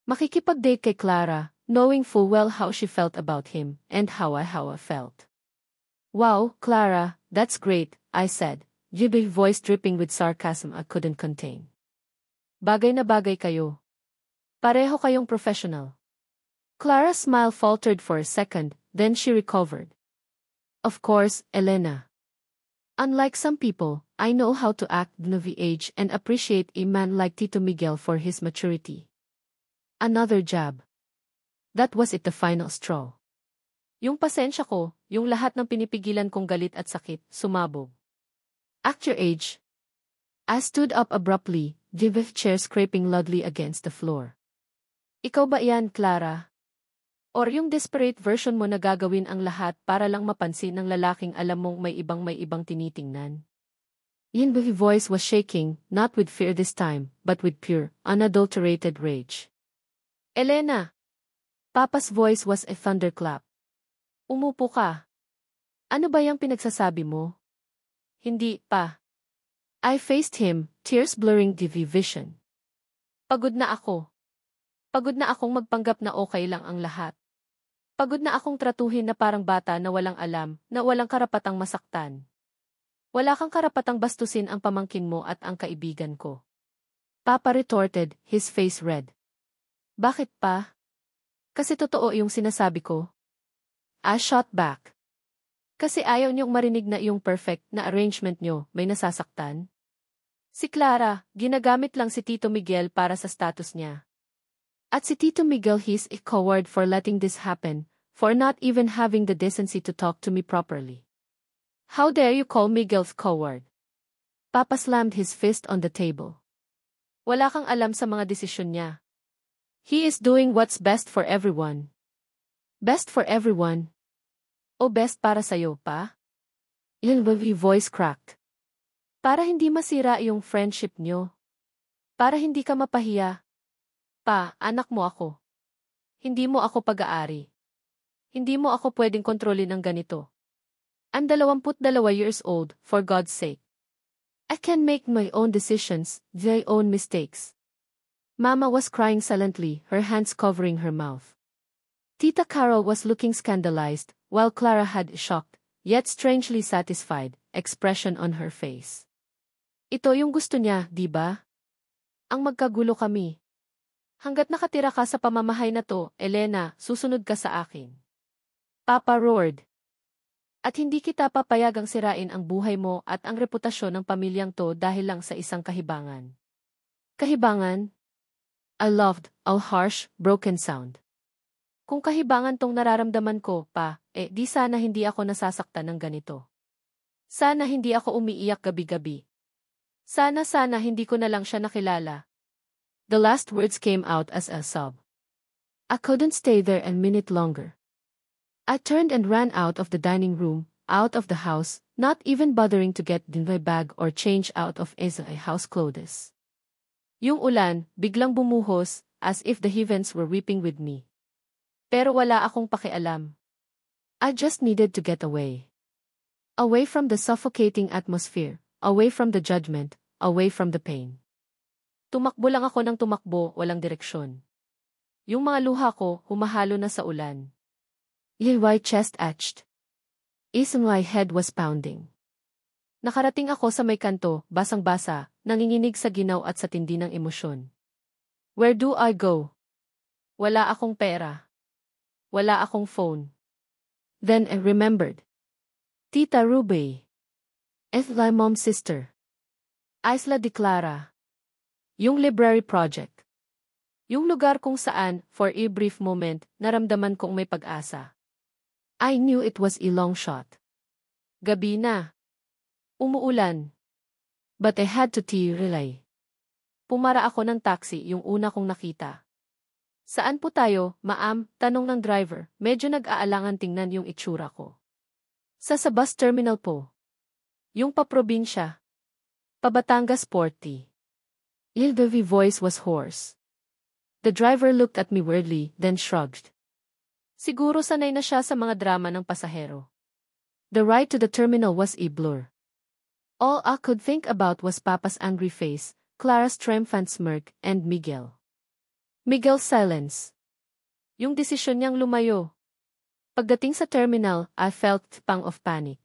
Makikipag-date kay Clara, knowing full well how she felt about him, and how I felt. Wow, Clara, that's great, I said, jibbly voice dripping with sarcasm I couldn't contain. Bagay na bagay kayo. Pareho kayong professional. Clara's smile faltered for a second, then she recovered. Of course, Elena. Unlike some people, I know how to act of age and appreciate a man like Tito Miguel for his maturity. Another jab. That was it, the final straw. Yung pasensya ko, yung lahat ng pinipigilan kong galit at sakit, sumabog. Act your age. I stood up abruptly, the chair scraping loudly against the floor. Ikaw ba yan, Clara? Or yung desperate version mo na gagawin ang lahat para lang mapansin ng lalaking alam mong may ibang tinitingnan? Yin's voice was shaking, not with fear this time, but with pure, unadulterated rage. Elena! Papa's voice was a thunderclap. Umupo ka. Ano ba yung pinagsasabi mo? Hindi pa. I faced him, tears blurring the vision. Pagod na ako. Pagod na akong magpanggap na okay lang ang lahat. Pagod na akong tratuhin na parang bata na walang alam, na walang karapatang masaktan. Wala kang karapatang bastusin ang pamangkin mo at ang kaibigan ko. Papa retorted, his face red. Bakit pa? Kasi totoo yung sinasabi ko. I shot back. Kasi ayaw niyong marinig na yung perfect na arrangement niyo may nasasaktan. Si Clara, ginagamit lang si Tito Miguel para sa status niya. At si Tito Miguel, he's a coward for letting this happen, for not even having the decency to talk to me properly. How dare you call Miguel's coward? Papa slammed his fist on the table. Wala kang alam sa mga desisyon niya. He is doing what's best for everyone. Best for everyone. O best para sa'yo, pa? Yung voice cracked. Para hindi masira yung friendship niyo. Para hindi ka mapahiya. Pa, anak mo ako. Hindi mo ako pag-aari. Hindi mo ako pwedeng kontrolin ng ganito. I'm 22 years old, for God's sake. I can make my own decisions, my own mistakes. Mama was crying silently, her hands covering her mouth. Tita Carol was looking scandalized, while Clara had a shocked, yet strangely satisfied, expression on her face. Ito yung gusto niya, di ba? Ang magkagulo kami. Hanggat nakatira ka sa pamamahay na to, Elena, susunod ka sa akin. Papa roared. At hindi kita papayagang sirain ang buhay mo at ang reputasyon ng pamilyang to dahil lang sa isang kahibangan. Kahibangan? I loved, a harsh, broken sound. Kung kahibangan tong nararamdaman ko, pa, di sana hindi ako nasasaktan ng ganito. Sana hindi ako umiiyak gabi-gabi. Sana hindi ko na lang siya nakilala. The last words came out as a sob. I couldn't stay there a minute longer. I turned and ran out of the dining room, out of the house, not even bothering to get my bag or change out of his house clothes. Yung ulan, biglang bumuhos, as if the heavens were weeping with me. Pero wala akong pakialam. I just needed to get away. Away from the suffocating atmosphere, away from the judgment, away from the pain. Tumakbo lang ako ng tumakbo, walang direksyon. Yung mga luha ko, humahalo na sa ulan. My chest etched. My head was pounding. Nakarating ako sa may kanto, basang-basa, nanginginig sa ginaw at sa tindi ng emosyon. Where do I go? Wala akong pera. Wala akong phone. Then I remembered. Tita Ruby. My mom's sister. Isla de Clara. Yung library project. Yung lugar kung saan, for a brief moment, naramdaman kong may pag-asa. I knew it was a long shot. Gabi na. Umuulan. But I had to relay. Pumara ako ng taxi yung una kong nakita. Saan po tayo, ma'am? Tanong ng driver, medyo nag-aalangan tingnan yung itsura ko. Sa bus terminal po. Yung paprobinsya. Pabatangas Sporty. The voice was hoarse. The driver looked at me weirdly, then shrugged. Siguro sanay na siya sa mga drama ng pasahero. The ride to the terminal was a blur. All I could think about was Papa's angry face, Clara's triumphant smirk, and Miguel. Miguel's silence. Yung desisyon niyang lumayo. Pagdating sa terminal, I felt pang of panic.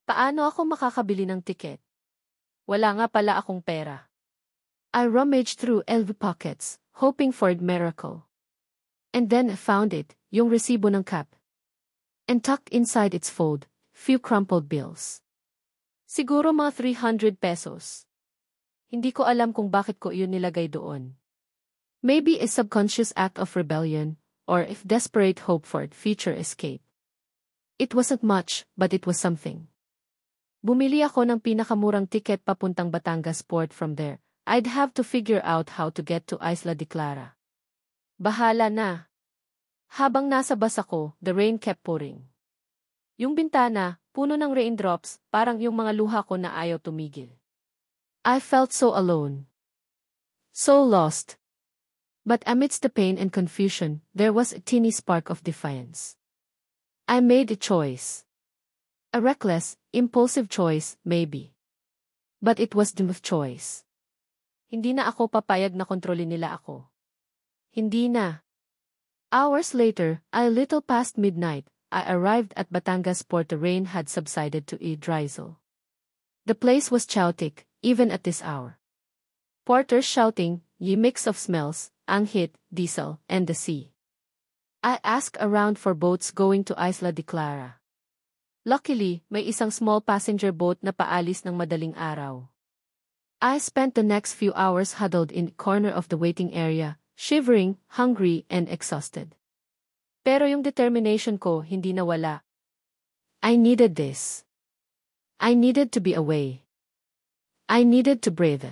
Paano ako makakabili ng tiket? Wala nga pala akong pera. I rummaged through LV pockets, hoping for a miracle. And then I found it, yung resibo ng cap. And tucked inside its fold, few crumpled bills. Siguro mga 300 pesos. Hindi ko alam kung bakit ko iyon nilagay doon. Maybe a subconscious act of rebellion, or if desperate hope for future escape. It wasn't much, but it was something. Bumili ako ng pinakamurang ticket papuntang Batangas Port from there. I'd have to figure out how to get to Isla de Clara. Bahala na. Habang nasa bus ako, the rain kept pouring. Yung bintana, puno ng raindrops, parang yung mga luha ko na ayaw tumigil. I felt so alone. So lost. But amidst the pain and confusion, there was a teeny spark of defiance. I made a choice. A reckless, impulsive choice, maybe. But it was the choice. Hindi na ako papayag na kontrolin nila ako. Hindi na. Hours later, a little past midnight, I arrived at Batangas Port. The rain had subsided to a drizzle. The place was chaotic, even at this hour. Porters shouting, ye mix of smells, anghit, diesel, and the sea. I asked around for boats going to Isla de Clara. Luckily, may isang small passenger boat na paalis ng madaling araw. I spent the next few hours huddled in a corner of the waiting area, shivering, hungry, and exhausted. Pero yung determination ko hindi nawala. I needed this. I needed to be away. I needed to breathe.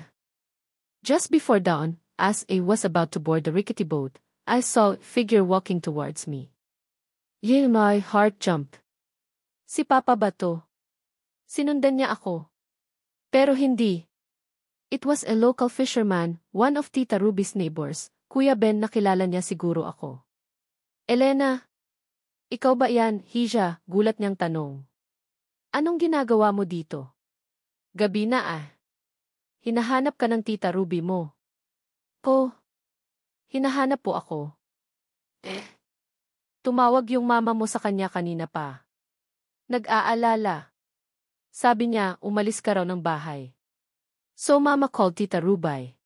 Just before dawn, as I was about to board the rickety boat, I saw a figure walking towards me. My heart jumped. Si Papa ba to? Sinundan niya ako. Pero hindi. It was a local fisherman, one of Tita Ruby's neighbors. Kuya Ben, nakilala niya siguro ako. Elena! Ikaw ba yan, Hija? Gulat niyang tanong. Anong ginagawa mo dito? Gabi na ah. Hinahanap ka ng Tita Ruby mo. Ko. Hinahanap po ako. Tumawag yung mama mo sa kanya kanina pa. Nag-aalala. Sabi niya, umalis ka raw ng bahay. So mama called Tita Ruby.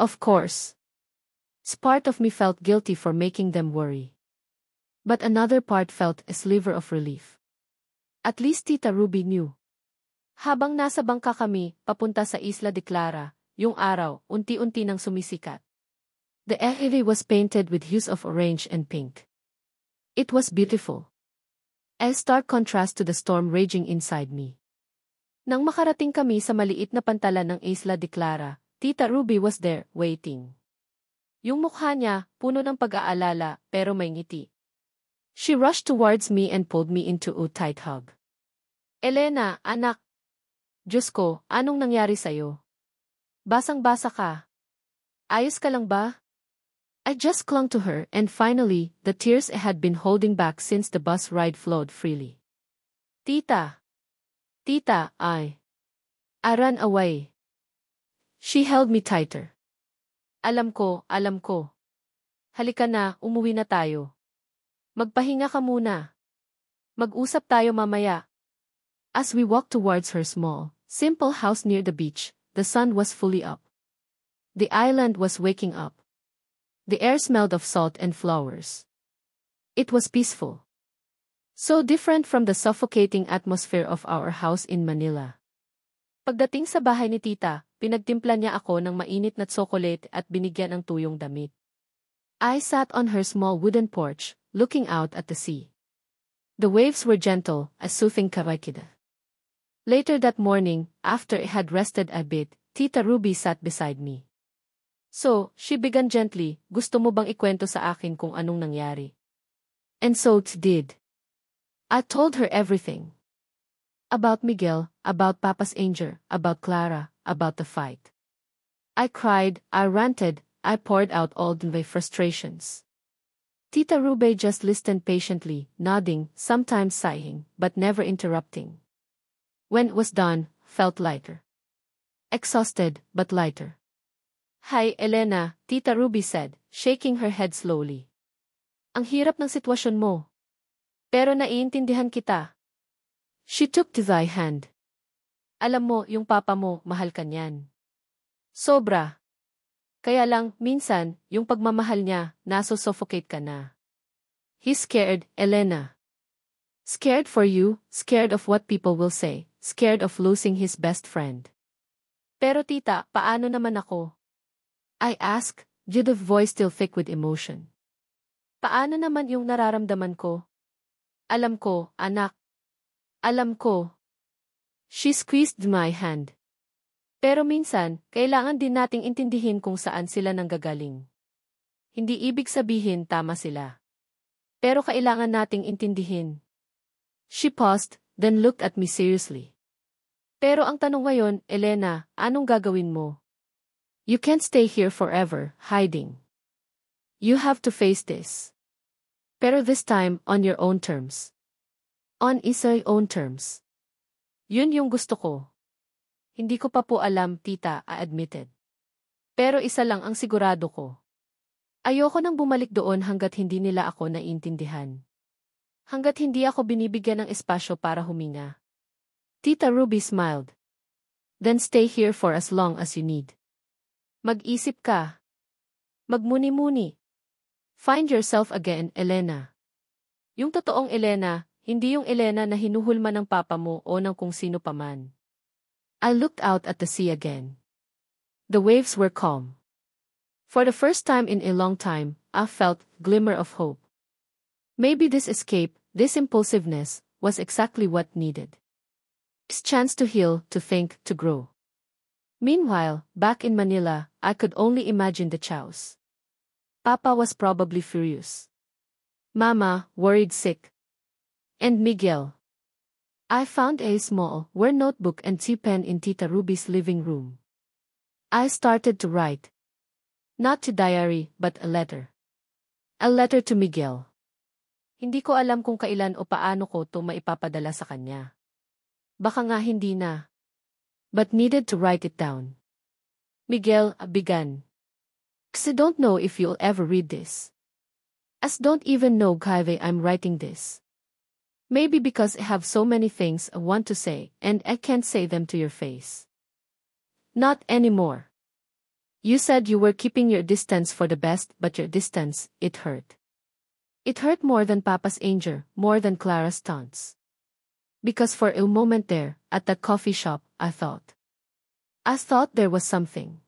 Of course. Part of me felt guilty for making them worry. But another part felt a sliver of relief. At least Tita Ruby knew. Habang nasa bangka kami, papunta sa Isla de Clara, yung araw, unti-unti nang sumisikat. The area was painted with hues of orange and pink. It was beautiful. A stark contrast to the storm raging inside me. Nang makarating kami sa maliit na pantalan ng Isla de Clara, Tita Ruby was there, waiting. Yung mukha niya, puno ng pag-aalala, pero may ngiti. She rushed towards me and pulled me into a tight hug. Elena, anak. Diyos ko, anong nangyari sa'yo? Basang-basa ka. Ayos ka lang ba? I just clung to her and finally, the tears I had been holding back since the bus ride flowed freely. Tita. Tita, I ran away. She held me tighter. Alam ko, alam ko. Halika na, umuwi na tayo. Magpahinga ka muna. Mag-usap tayo mamaya. As we walked towards her small, simple house near the beach, the sun was fully up. The island was waking up. The air smelled of salt and flowers. It was peaceful. So different from the suffocating atmosphere of our house in Manila. Pagdating sa bahay ni Tita, pinagtimpla niya ako ng mainit na tsokolate at binigyan ng tuyong damit. I sat on her small wooden porch, looking out at the sea. The waves were gentle, a soothing karakida. Later that morning, after I had rested a bit, Tita Ruby sat beside me. So, she began gently, gusto mo bang ikwento sa akin kung anong nangyari? And so it did. I told her everything. About Miguel, about Papa's anger, about Clara, about the fight. I cried, I ranted, I poured out all my frustrations. Tita Ruby just listened patiently, nodding, sometimes sighing, but never interrupting. When it was done, felt lighter. Exhausted, but lighter. Hi, Elena, Tita Ruby said, shaking her head slowly. Ang hirap ng sitwasyon mo. Pero naiintindihan kita. She took thy hand. Alam mo, yung papa mo, mahal ka niyan. Sobra. Kaya lang, minsan, yung pagmamahal niya, naso-suffocate ka na. He's scared, Elena. Scared for you, scared of what people will say, scared of losing his best friend. Pero tita, paano naman ako? I asked, with a voice still thick with emotion. Paano naman yung nararamdaman ko? Alam ko, anak. Alam ko. She squeezed my hand. Pero minsan, kailangan din nating intindihin kung saan sila nanggagaling. Hindi ibig sabihin tama sila. Pero kailangan nating intindihin. She paused, then looked at me seriously. Pero ang tanong ngayon, Elena, anong gagawin mo? You can't stay here forever, hiding. You have to face this. Pero this time, on your own terms. On Isay's own terms. Yun yung gusto ko. Hindi ko pa po alam, tita, I admitted. Pero isa lang ang sigurado ko. Ayoko nang bumalik doon hanggat hindi nila ako naiintindihan. Hanggat hindi ako binibigyan ng espasyo para huminga. Tita Ruby smiled. Then stay here for as long as you need. Mag-isip ka. Magmuni-muni. Find yourself again, Elena. Yung totoong Elena, hindi yung Elena na hinuhulma ng papa mo o ng kung sino paman. I looked out at the sea again. The waves were calm. For the first time in a long time, I felt a glimmer of hope. Maybe this escape, this impulsiveness, was exactly what needed. This chance to heal, to think, to grow. Meanwhile, back in Manila, I could only imagine the chaos. Papa was probably furious. Mama, worried sick. And Miguel. I found a small, wear notebook and pen in Tita Ruby's living room. I started to write. Not to diary, but a letter. A letter to Miguel. Hindi ko alam kung kailan o paano ko to maipapadala sa kanya. Baka nga hindi na. But needed to write it down. Miguel, began. I don't know if you'll ever read this. As don't even know Kaive I'm writing this. Maybe because I have so many things I want to say and I can't say them to your face. Not anymore. You said you were keeping your distance for the best, but your distance, it hurt. It hurt more than Papa's anger, more than Clara's taunts. Because for a moment there, at that coffee shop, I thought there was something.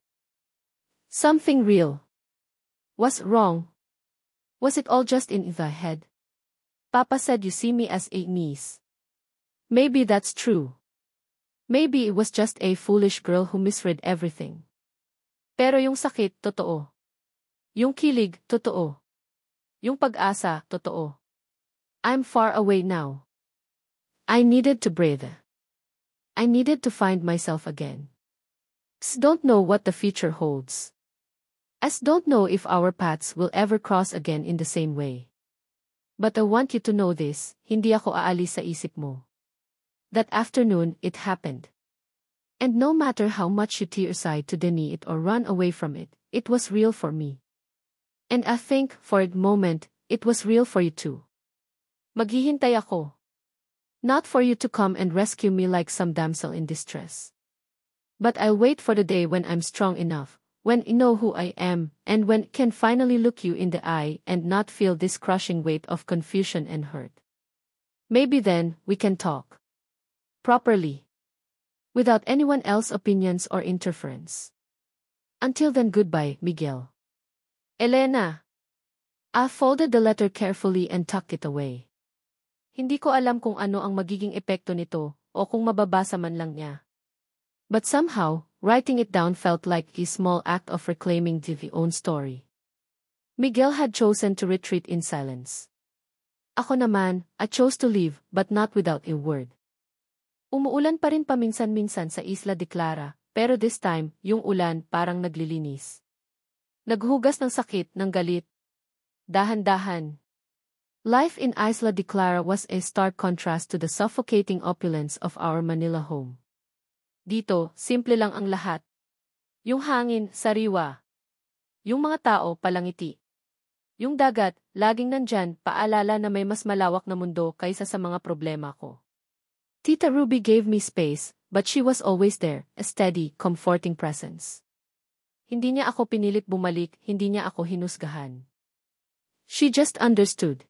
Something real. Was wrong? Was it all just in the head? Papa said you see me as a niece. Maybe that's true. Maybe it was just a foolish girl who misread everything. Pero yung sakit, totoo. Yung kilig, totoo. Yung pag-asa, totoo. I'm far away now. I needed to breathe. I needed to find myself again. Don't know what the future holds. Don't know if our paths will ever cross again in the same way. But I want you to know this, hindi ako aalis sa isip mo. That afternoon, it happened. And no matter how much you tear aside to deny it or run away from it, it was real for me. And I think, for a moment, it was real for you too. Maghihintay ako. Not for you to come and rescue me like some damsel in distress. But I'll wait for the day when I'm strong enough, when you know who I am, and when I can finally look you in the eye and not feel this crushing weight of confusion and hurt. Maybe then, we can talk. Properly. Without anyone else's opinions or interference. Until then, goodbye, Miguel. Elena. I folded the letter carefully and tucked it away. Hindi ko alam kung ano ang magiging epekto nito, o kung mababasa man lang niya. But somehow, writing it down felt like a small act of reclaiming the own story. Miguel had chosen to retreat in silence. Ako naman, I chose to leave, but not without a word. Umuulan pa rin paminsan-minsan sa Isla de Clara, pero this time, yung ulan parang naglilinis. Naghugas ng sakit, ng galit. Dahan-dahan. Life in Isla de Clara was a stark contrast to the suffocating opulence of our Manila home. Dito, simple lang ang lahat. Yung hangin, sariwa. Yung mga tao, palangiti. Yung dagat, laging nandyan, paalala na may mas malawak na mundo kaysa sa mga problema ko. Tita Ruby gave me space, but she was always there, a steady, comforting presence. Hindi niya ako pinilit bumalik, hindi niya ako hinusgahan. She just understood.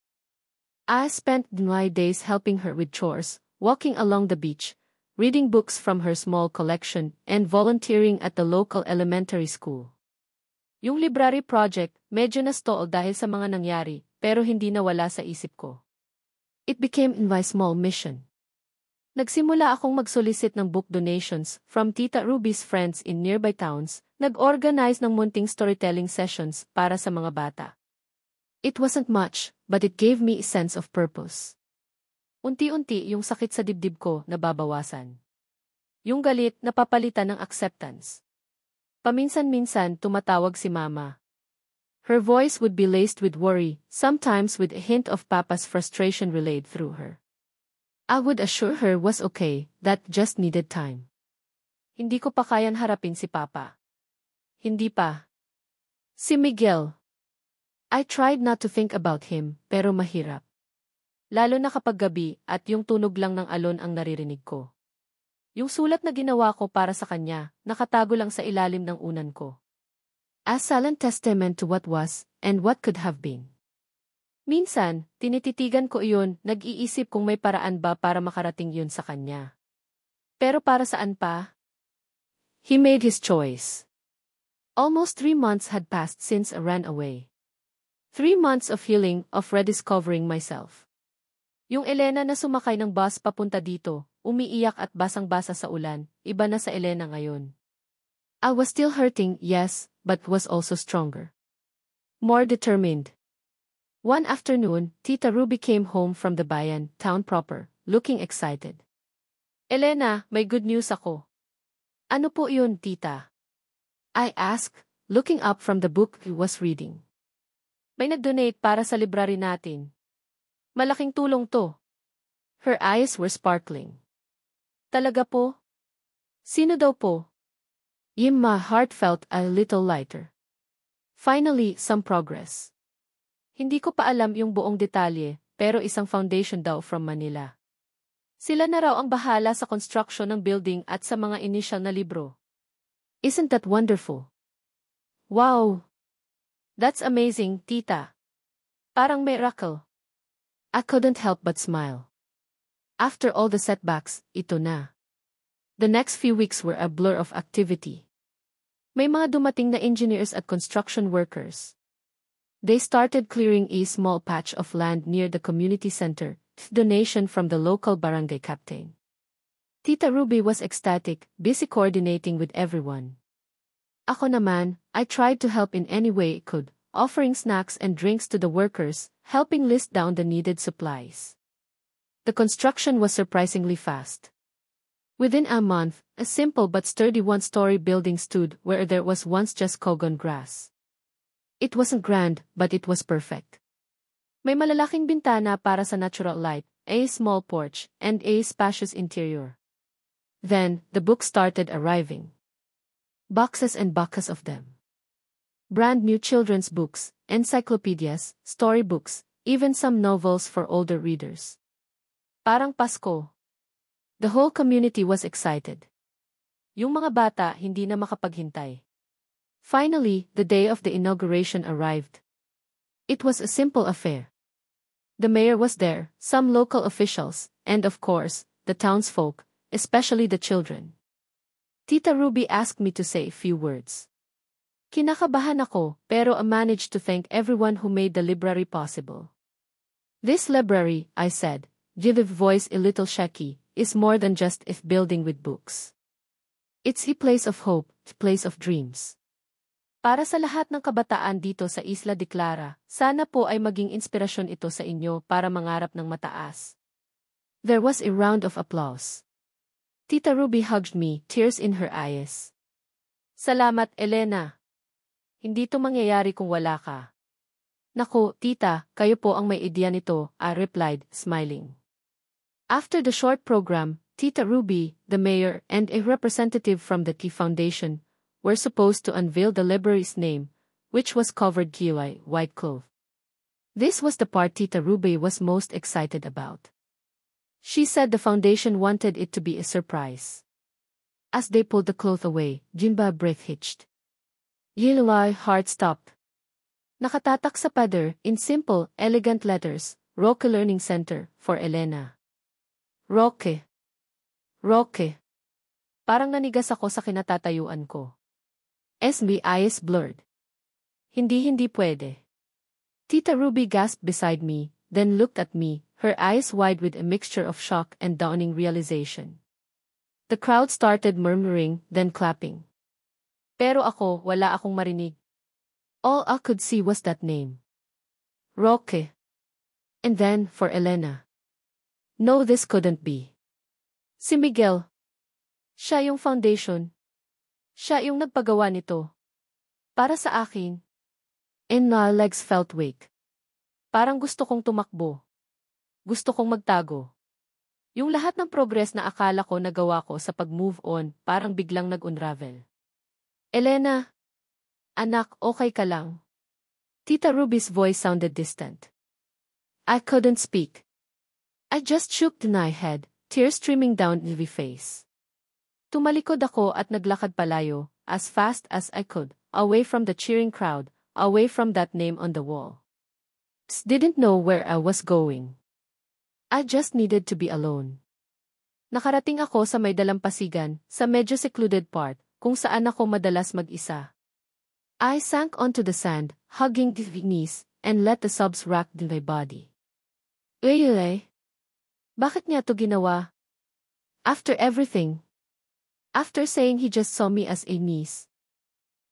I spent my days helping her with chores, walking along the beach, reading books from her small collection, and volunteering at the local elementary school. Yung library project, medyo na-stall dahil sa mga nangyari, pero hindi nawala sa isip ko. It became my small mission. Nagsimula akong mag-solicit ng book donations from Tita Ruby's friends in nearby towns, nag-organize ng munting storytelling sessions para sa mga bata. It wasn't much, but it gave me a sense of purpose. Unti-unti yung sakit sa dibdib ko nababawasan. Yung galit napapalitan ng acceptance. Paminsan-minsan tumatawag si Mama. Her voice would be laced with worry, sometimes with a hint of Papa's frustration relayed through her. I would assure her was okay, that just needed time. Hindi ko pa kayang harapin si Papa. Hindi pa. Si Miguel. I tried not to think about him, pero mahirap. Lalo na kapag gabi at yung tunog lang ng alon ang naririnig ko. Yung sulat na ginawa ko para sa kanya, nakatago lang sa ilalim ng unan ko. A silent testament to what was, and what could have been. Minsan, tinititigan ko iyon, nag-iisip kung may paraan ba para makarating yun sa kanya. Pero para saan pa? He made his choice. Almost 3 months had passed since I ran away. 3 months of healing, of rediscovering myself. Yung Elena na sumakay ng bus papunta dito, umiiyak at basang-basa sa ulan, iba na sa Elena ngayon. I was still hurting, yes, but was also stronger. More determined. One afternoon, Tita Ruby came home from the bayan, town proper, looking excited. Elena, may good news ako. Ano po yun, tita? I asked, looking up from the book he was reading. May nag-donate para sa library natin. Malaking tulong to. Her eyes were sparkling. Talaga po? Sino daw po? My heart felt a little lighter. Finally, some progress. Hindi ko pa alam yung buong detalye, pero isang foundation daw from Manila. Sila na raw ang bahala sa construction ng building at sa mga initial na libro. Isn't that wonderful? Wow! That's amazing, tita. Parang miracle. I couldn't help but smile. After all the setbacks, ito na. The next few weeks were a blur of activity. May mga dumating na engineers at construction workers. They started clearing a small patch of land near the community center, donation from the local barangay captain. Tita Ruby was ecstatic, busy coordinating with everyone. Ako naman, I tried to help in any way I could, offering snacks and drinks to the workers, helping list down the needed supplies. The construction was surprisingly fast. Within a month, a simple but sturdy one-story building stood where there was once just cogon grass. It wasn't grand, but it was perfect. May malalaking bintana para sa natural light, a small porch, and a spacious interior. Then, the books started arriving. Boxes and boxes of them. Brand new children's books, encyclopedias, storybooks, even some novels for older readers. Parang Pasko. The whole community was excited. Yung mga bata hindi na makapaghintay. Finally, the day of the inauguration arrived. It was a simple affair. The mayor was there, some local officials, and of course, the townsfolk, especially the children. Tita Ruby asked me to say a few words. Kinakabahan ako, pero I managed to thank everyone who made the library possible. This library, I said, with voice a little shaky, is more than just a building with books. It's a place of hope, a place of dreams. Para sa lahat ng kabataan dito sa Isla de Clara, sana po ay maging inspirasyon ito sa inyo para mangarap ng mataas. There was a round of applause. Tita Ruby hugged me, tears in her eyes. Salamat, Elena. Hindi to mangyayari kung wala ka. Naku, tita, kayo po ang may ideya nito, I replied, smiling. After the short program, Tita Ruby, the mayor, and a representative from the Key Foundation were supposed to unveil the library's name, which was covered in white cloth. This was the part Tita Ruby was most excited about. She said the foundation wanted it to be a surprise. As they pulled the cloth away, Jimba breath hitched. Yilai heart stopped. Nakatatak sa pader, in simple, elegant letters, Roque Learning Center, for Elena. Roque. Roque. Parang nanigas ako sa kinatatayuan ko. SB eyes blurred. Hindi pwede. Tita Ruby gasped beside me, then looked at me, her eyes wide with a mixture of shock and dawning realization. The crowd started murmuring, then clapping. Pero ako, wala akong marinig. All I could see was that name. Roque. And then, for Elena. No, this couldn't be. Si Miguel. Siya yung foundation. Siya yung nagpagawa nito. Para sa akin. And my legs felt weak. Parang gusto kong tumakbo. Gusto kong magtago. Yung lahat ng progress na akala ko nagawa ko sa pag-move on, parang biglang nag-unravel. Elena. Anak, okay ka lang? Tita Ruby's voice sounded distant. I couldn't speak. I just shook my head, tears streaming down my face. Tumalikod ako at naglakad palayo, as fast as I could, away from the cheering crowd, away from that name on the wall. Didn't know where I was going. I just needed to be alone. Nakarating ako sa may dalampasigan, sa medyo secluded part, kung saan ako madalas mag-isa. I sank onto the sand, hugging the knees, and let the sobs rack my body. Uy, bakit niya to ginawa? After everything. After saying he just saw me as a niece.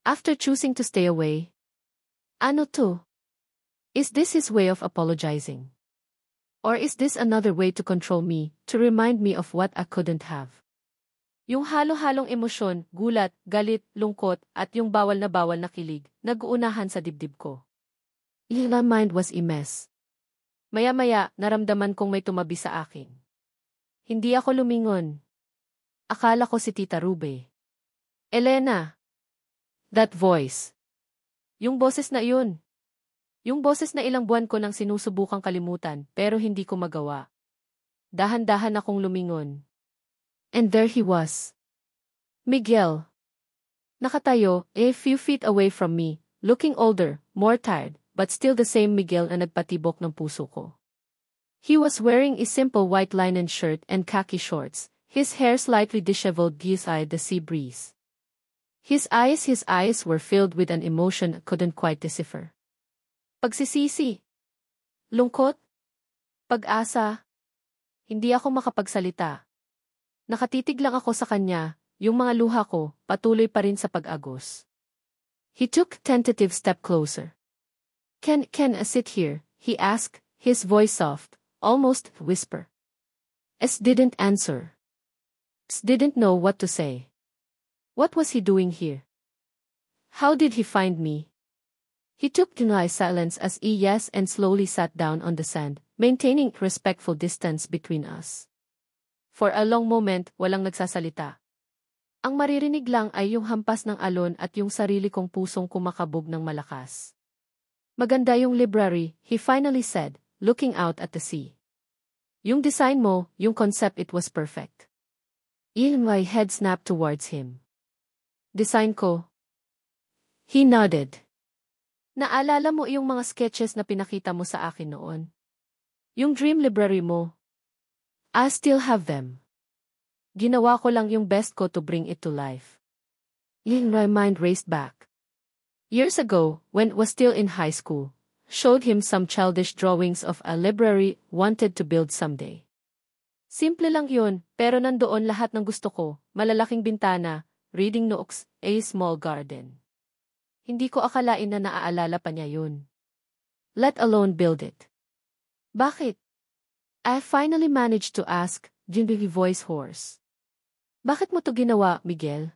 After choosing to stay away? Ano to? Is this his way of apologizing? Or is this another way to control me, to remind me of what I couldn't have? Yung halo-halong emosyon, gulat, galit, lungkot, at yung bawal na kilig, nag-uunahan sa dibdib ko. My mind was a mess. Maya-maya, naramdaman kong may tumabi sa akin. Hindi ako lumingon. Akala ko si Tita Rube. Elena! That voice. Yung boses na yun. Yung boses na ilang buwan ko nang sinusubukang kalimutan, pero hindi ko magawa. Dahan-dahan akong lumingon. And there he was. Miguel. Nakatayo, a few feet away from me, looking older, more tired, but still the same Miguel na nagpatibok ng puso ko. He was wearing a simple white linen shirt and khaki shorts, his hair slightly disheveled beside the sea breeze. His eyes were filled with an emotion I couldn't quite decipher. Pagsisisi. Lungkot. Pag-asa. Hindi ako makapagsalita. Nakatitig lang ako sa kanya, yung mga luha ko, patuloy pa rin sa pag-agos. He took a tentative step closer. Can I sit here? He asked, his voice soft, almost whisper. S didn't answer. S didn't know what to say. What was he doing here? How did he find me? He took denied silence as a yes and slowly sat down on the sand, maintaining respectful distance between us. For a long moment, walang nagsasalita. Ang maririnig lang ay yung hampas ng alon at yung sarili kong pusong kumakabog ng malakas. Maganda yung library, he finally said, looking out at the sea. Yung design mo, yung concept, it was perfect. My head snapped towards him. Design ko? He nodded. Naalala mo yung mga sketches na pinakita mo sa akin noon? Yung dream library mo? I still have them. Ginawa ko lang yung best ko to bring it to life. My mind raced back. Years ago, when I was still in high school, showed him some childish drawings of a library wanted to build someday. Simple lang yun, pero nandoon lahat ng gusto ko, malalaking bintana, reading nooks, a small garden. Hindi ko akalain na naaalala pa niya yun. Let alone build it. Bakit? I finally managed to ask, Jinbig's voice hoarse. Bakit mo to ginawa, Miguel?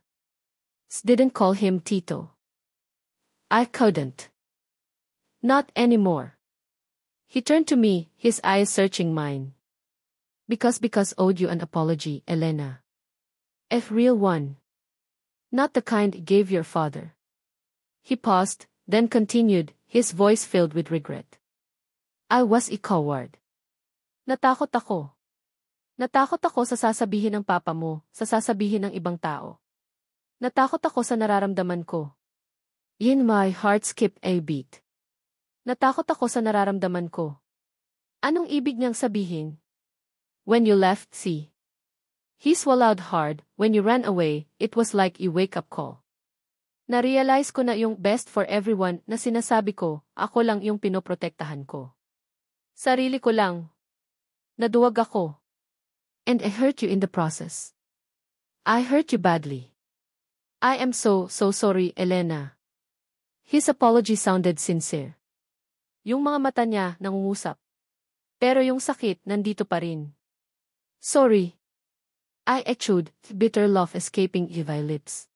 Didn't call him Tito. I couldn't. Not anymore. He turned to me, his eyes searching mine. Because owed you an apology, Elena. A real one. Not the kind you gave your father. He paused, then continued, his voice filled with regret. I was a coward. Natakot ako. Natakot ako sa sasabihin ng papa mo, sa sasabihin ng ibang tao. Natakot ako sa nararamdaman ko. My heart skipped a beat. Natakot ako sa nararamdaman ko. Anong ibig niyang sabihin? When you left, see. He swallowed hard, when you ran away, it was like a wake-up call. Narealize ko na yung best for everyone na sinasabi ko, ako lang yung pinoprotektahan ko. Sarili ko lang. Naduwag ako. And I hurt you in the process. I hurt you badly. I am so sorry, Elena. His apology sounded sincere. Yung mga mata niya nangungusap. Pero yung sakit nandito pa rin. Sorry. I echoed, bitter laugh escaping my lips.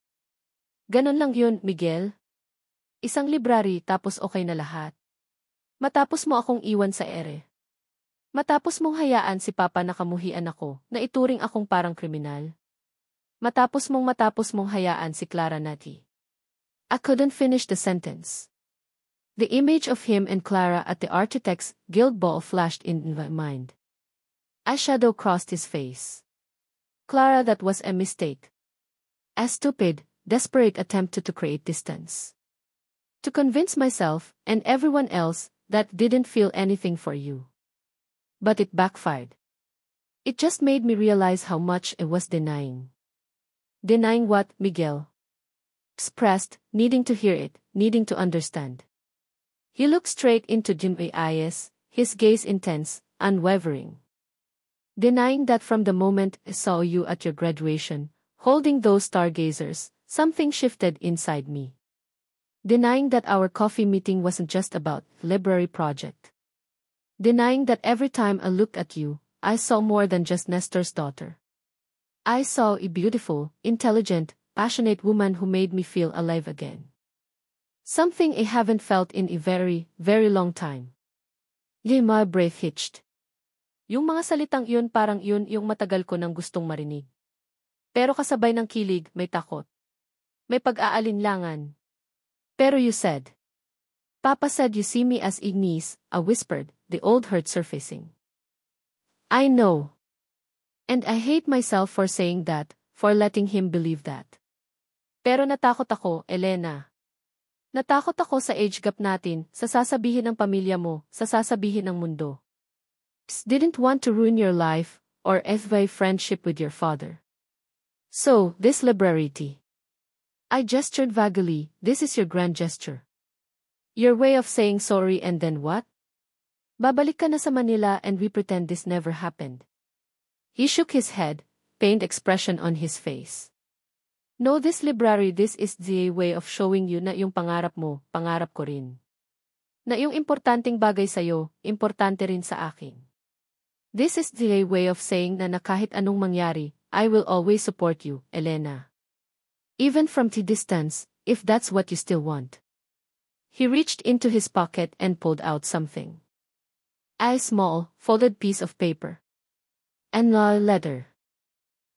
Ganon lang yun, Miguel. Isang library tapos okay na lahat. Matapos mo akong iwan sa ere. Matapos mong hayaan si Papa na kamuhian ako, na ituring akong parang kriminal. Matapos mong hayaan si Clara Nati. I couldn't finish the sentence. The image of him and Clara at the Architects Guild ball flashed in my mind. A shadow crossed his face. Clara, that was a mistake. A stupid, desperate attempt to create distance. To convince myself, and everyone else, that didn't feel anything for you. But it backfired. It just made me realize how much I was denying. Denying what, Miguel? Expressed, needing to hear it, needing to understand. He looked straight into Jim's eyes, his gaze intense, unwavering. Denying that from the moment I saw you at your graduation, holding those stargazers, something shifted inside me. Denying that our coffee meeting wasn't just about library project. Denying that every time I looked at you, I saw more than just Nestor's daughter. I saw a beautiful, intelligent, passionate woman who made me feel alive again. Something I haven't felt in a very, very long time. My breath hitched. Yung mga salitang iyon parang iyon yung matagal ko nang gustong marinig. Pero kasabay ng kilig, may takot. May pag-aalinlangan. Pero you said. Papa said you see me as Ignis, I whispered, the old hurt surfacing. I know. And I hate myself for saying that, for letting him believe that. Pero natakot ako, Elena. Natakot ako sa age gap natin, sa sasabihin ng pamilya mo, sa sasabihin ng mundo. Didn't want to ruin your life, or FY friendship with your father. So, this liberality. I gestured vaguely, this is your grand gesture. Your way of saying sorry and then what? Babalik ka na sa Manila and we pretend this never happened. He shook his head, pained expression on his face. No, this library, this is the way of showing you na yung pangarap mo, pangarap ko rin. Na yung importanteng bagay sa'yo, importante rin sa akin. This is the way of saying na kahit anong mangyari, I will always support you, Elena. Even from the distance, if that's what you still want. He reached into his pocket and pulled out something. A small, folded piece of paper. And a letter.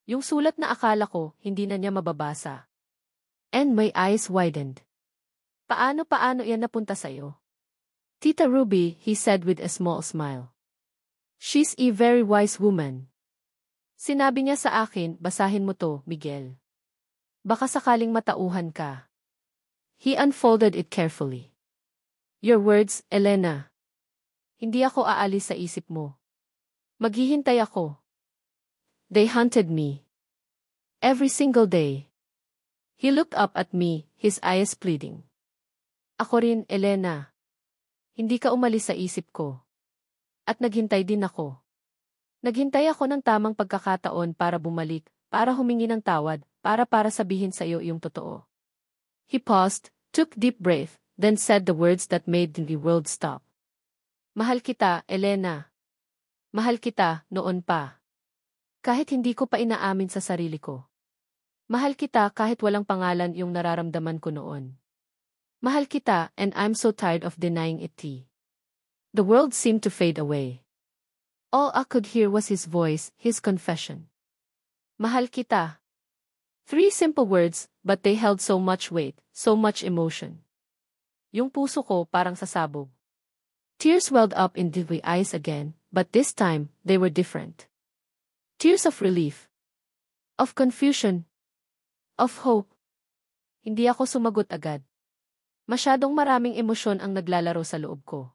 Yung sulat na akala ko, hindi na niya mababasa. And my eyes widened. Paano yan napunta sa'yo? Tita Ruby, he said with a small smile. She's a very wise woman. Sinabi niya sa akin, basahin mo to, Miguel. Baka sakaling matauhan ka. He unfolded it carefully. Your words, Elena. Hindi ako aalis sa isip mo. Maghihintay ako. They hunted me. Every single day. He looked up at me, his eyes pleading. Ako rin, Elena. Hindi ka umalis sa isip ko. At naghintay din ako. Naghintay ako ng tamang pagkakataon para bumalik, para humingi ng tawad, para sabihin sa iyo yung totoo. He paused, took deep breath, then said the words that made the world stop. Mahal kita, Elena. Mahal kita, noon pa. Kahit hindi ko pa inaamin sa sarili ko. Mahal kita kahit walang pangalan yung nararamdaman ko noon. Mahal kita, and I'm so tired of denying it. The world seemed to fade away. All I could hear was his voice, his confession. Mahal kita. 3 simple words, but they held so much weight, so much emotion. Yung puso ko parang sasabog. Tears welled up in the eyes again, but this time, they were different. Tears of relief. Of confusion. Of hope. Hindi ako sumagot agad. Masyadong maraming emosyon ang naglalaro sa loob ko.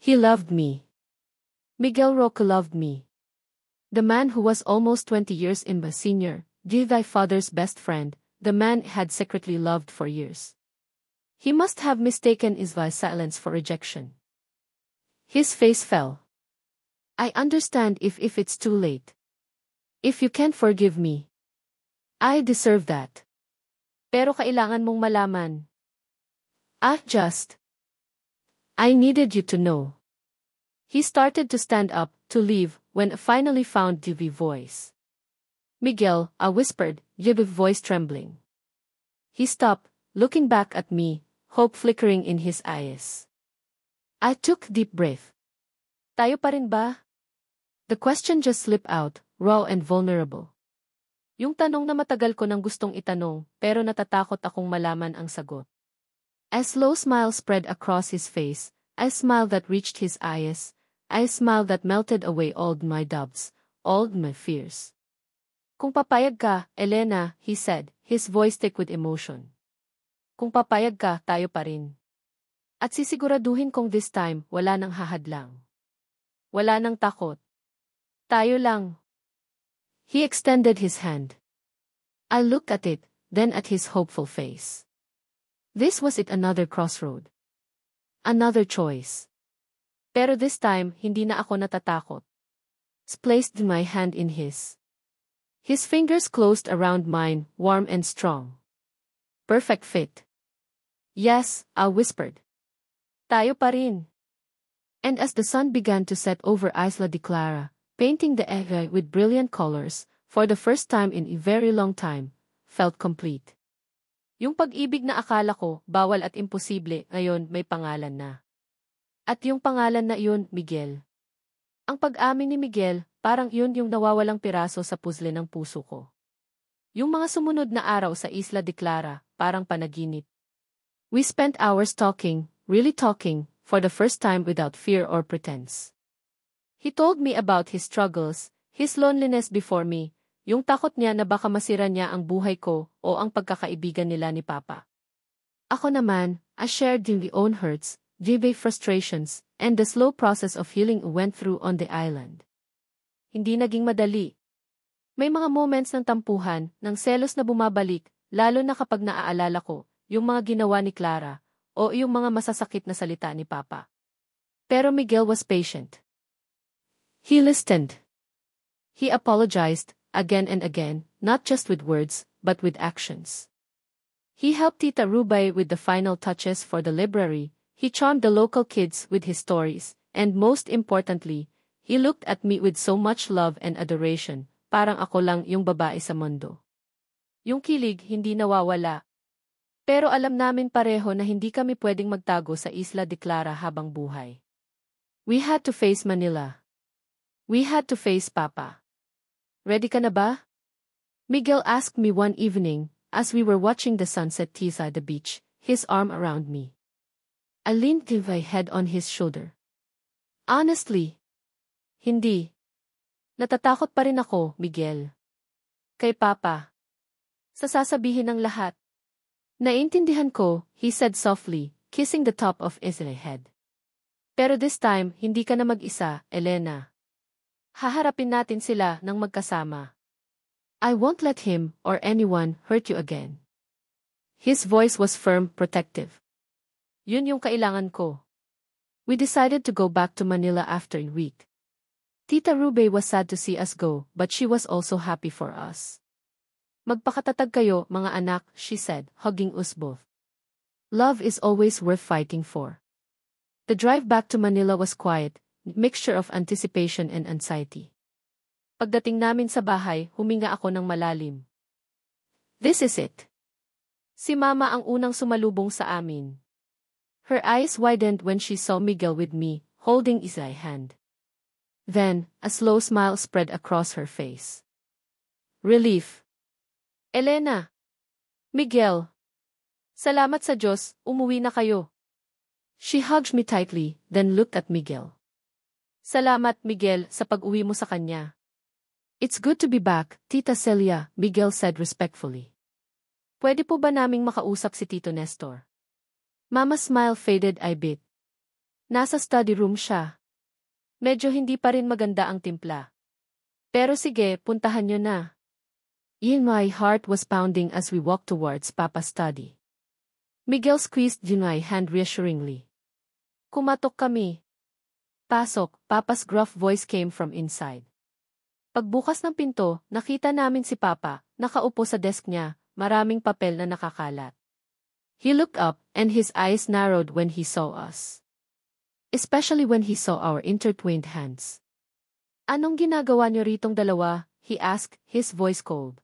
He loved me. Miguel Roque loved me. The man who was almost 20 years in my senior, thy father's best friend, the man had secretly loved for years. He must have mistaken his silence for rejection. His face fell. I understand if it's too late. If you can't forgive me. I deserve that. Pero kailangan mong malaman. I needed you to know. He started to stand up, to leave, when I finally found the voice. Miguel, I whispered, your voice trembling. He stopped, looking back at me, hope flickering in his eyes. I took deep breath. Tayo pa rin ba? The question just slipped out, raw and vulnerable. Yung tanong na matagal ko nang gustong itanong, pero natatakot akong malaman ang sagot. A slow smile spread across his face, a smile that reached his eyes, a smile that melted away all my doubts, all my fears. Kung papayag ka, Elena, he said, his voice thick with emotion. Kung papayag ka, tayo pa rin. At sisiguraduhin kong this time, wala nang hahadlang. Wala nang takot. Tayo lang. He extended his hand. I looked at it, then at his hopeful face. This was it, another crossroad. Another choice. Pero this time, hindi na ako natatakot. Placed my hand in his. His fingers closed around mine, warm and strong. Perfect fit. Yes, I whispered. Tayo pa rin. And as the sun began to set over Isla de Clara, painting the area with brilliant colors, for the first time in a very long time, felt complete. Yung pag-ibig na akala ko, bawal at imposible, ngayon may pangalan na. At yung pangalan na iyon, Miguel. Ang pag-amin ni Miguel, parang yun yung nawawalang piraso sa puzzle ng puso ko. Yung mga sumunod na araw sa Isla de Clara, parang panaginip. We spent hours talking, really talking, for the first time without fear or pretense. He told me about his struggles, his loneliness before me, yung takot niya na baka masira niya ang buhay ko o ang pagkakaibigan nila ni Papa. Ako naman, I shared the own hurts, the frustrations, and the slow process of healing went through on the island. Hindi naging madali. May mga moments ng tampuhan, ng selos na bumabalik, lalo na kapag naaalala ko, yung mga ginawa ni Clara, o yung mga masasakit na salita ni Papa. Pero Miguel was patient. He listened. He apologized, again and again, not just with words, but with actions. He helped Tita Rubay with the final touches for the library, he charmed the local kids with his stories, and most importantly, he looked at me with so much love and adoration, parang ako lang yung babae sa mundo. Yung kilig hindi nawawala. Pero alam namin pareho na hindi kami pwedeng magtago sa Isla de Clara habang buhay. We had to face Manila. We had to face Papa. Ready ka na ba? Miguel asked me one evening, as we were watching the sunset beside the beach, his arm around me. I leaned my head on his shoulder. Honestly, hindi. Natatakot pa rin ako, Miguel. Kay Papa. Sa sasabihin ng lahat. Naintindihan ko, he said softly, kissing the top of his head. Pero this time, hindi ka na mag-isa, Elena. Haharapin natin sila ng magkasama. I won't let him, or anyone, hurt you again. His voice was firm, protective. Yun yung kailangan ko. We decided to go back to Manila after a week. Tita Rubay was sad to see us go, but she was also happy for us. Magpakatatag kayo, mga anak, she said, hugging us both. Love is always worth fighting for. The drive back to Manila was quiet, mixture of anticipation and anxiety. Pagdating namin sa bahay, huminga ako ng malalim. This is it. Si Mama ang unang sumalubong sa amin. Her eyes widened when she saw Miguel with me, holding his hand. Then, a slow smile spread across her face. Relief. Elena. Miguel. Salamat sa Diyos, umuwi na kayo. She hugged me tightly, then looked at Miguel. Salamat, Miguel, sa pag-uwi mo sa kanya. It's good to be back, Tita Celia, Miguel said respectfully. Pwede po ba naming makausap si Tito Nestor? Mama's smile faded a bit. Nasa study room siya. Medyo hindi pa rin maganda ang timpla. Pero sige, puntahan niyo na. My heart was pounding as we walked towards Papa's study. Miguel squeezed my hand reassuringly. Kumatok kami. Pasok, Papa's gruff voice came from inside. Pagbukas ng pinto, nakita namin si Papa, nakaupo sa desk niya, maraming papel na nakakalat. He looked up, and his eyes narrowed when he saw us. Especially when he saw our intertwined hands. Anong ginagawa niyo ritong dalawa? He asked, his voice cold.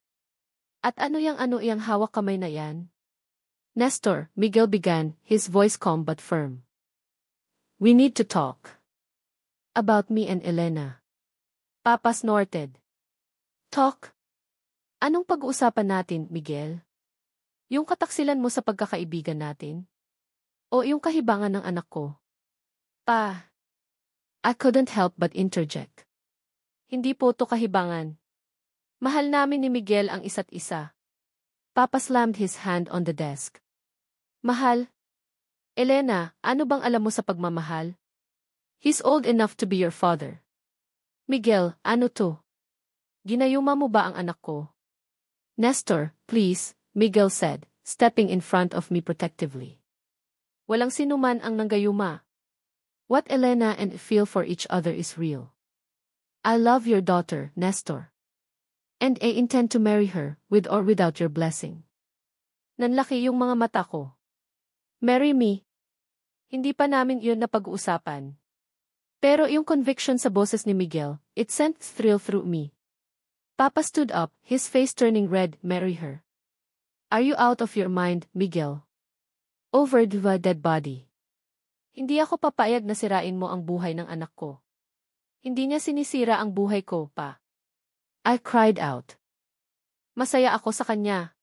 At ano yang hawak kamay na yan? Nestor, Miguel began, his voice calm but firm. We need to talk. About me and Elena. Papa snorted. Talk? Anong pag-uusapan natin, Miguel? Yung kataksilan mo sa pagkakaibigan natin? O yung kahibangan ng anak ko? Pa. I couldn't help but interject. Hindi po to kahibangan. Mahal namin ni Miguel ang isa't isa. Papa slammed his hand on the desk. Mahal? Elena, ano bang alam mo sa pagmamahal? He's old enough to be your father. Miguel, ano to? Ginayuma mo ba ang anak ko? Nestor, please, Miguel said, stepping in front of me protectively. Walang sinuman ang nanggayuma. What Elena and I feel for each other is real. I love your daughter, Nestor. And I intend to marry her, with or without your blessing. Nanlaki yung mga mata ko. Marry me. Hindi pa namin yun na pag-uusapan. Pero yung conviction sa boses ni Miguel, it sent thrill through me. Papa stood up, his face turning red. Marry her. Are you out of your mind, Miguel? Over the dead body. Hindi ako papayag na sirain mo ang buhay ng anak ko. Hindi niya sinisira ang buhay ko, pa. I cried out. Masaya ako sa kanya.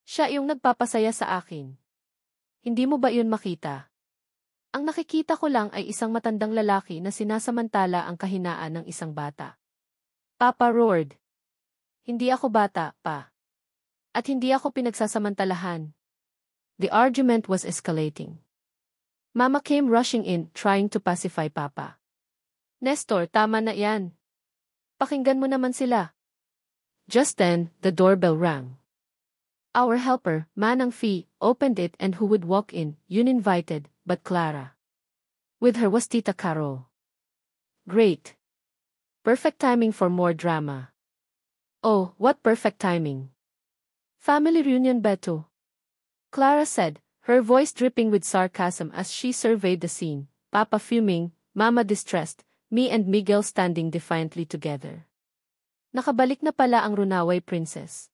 Siya yung nagpapasaya sa akin. Hindi mo ba yun makita? Ang nakikita ko lang ay isang matandang lalaki na sinasamantala ang kahinaan ng isang bata. Papa roared. Hindi ako bata, pa. At hindi ako pinagsasamantalahan. The argument was escalating. Mama came rushing in, trying to pacify Papa. Nestor, tama na yan. Pakinggan mo naman sila. Just then, the doorbell rang. Our helper, Manang Fee, opened it and who would walk in, uninvited, but Clara. With her was Tita Carol. Great. Perfect timing for more drama. Oh, what perfect timing. Family reunion Beto. Clara said, her voice dripping with sarcasm as she surveyed the scene, Papa fuming, Mama distressed, me and Miguel standing defiantly together. Nakabalik na pala ang Runaway princess.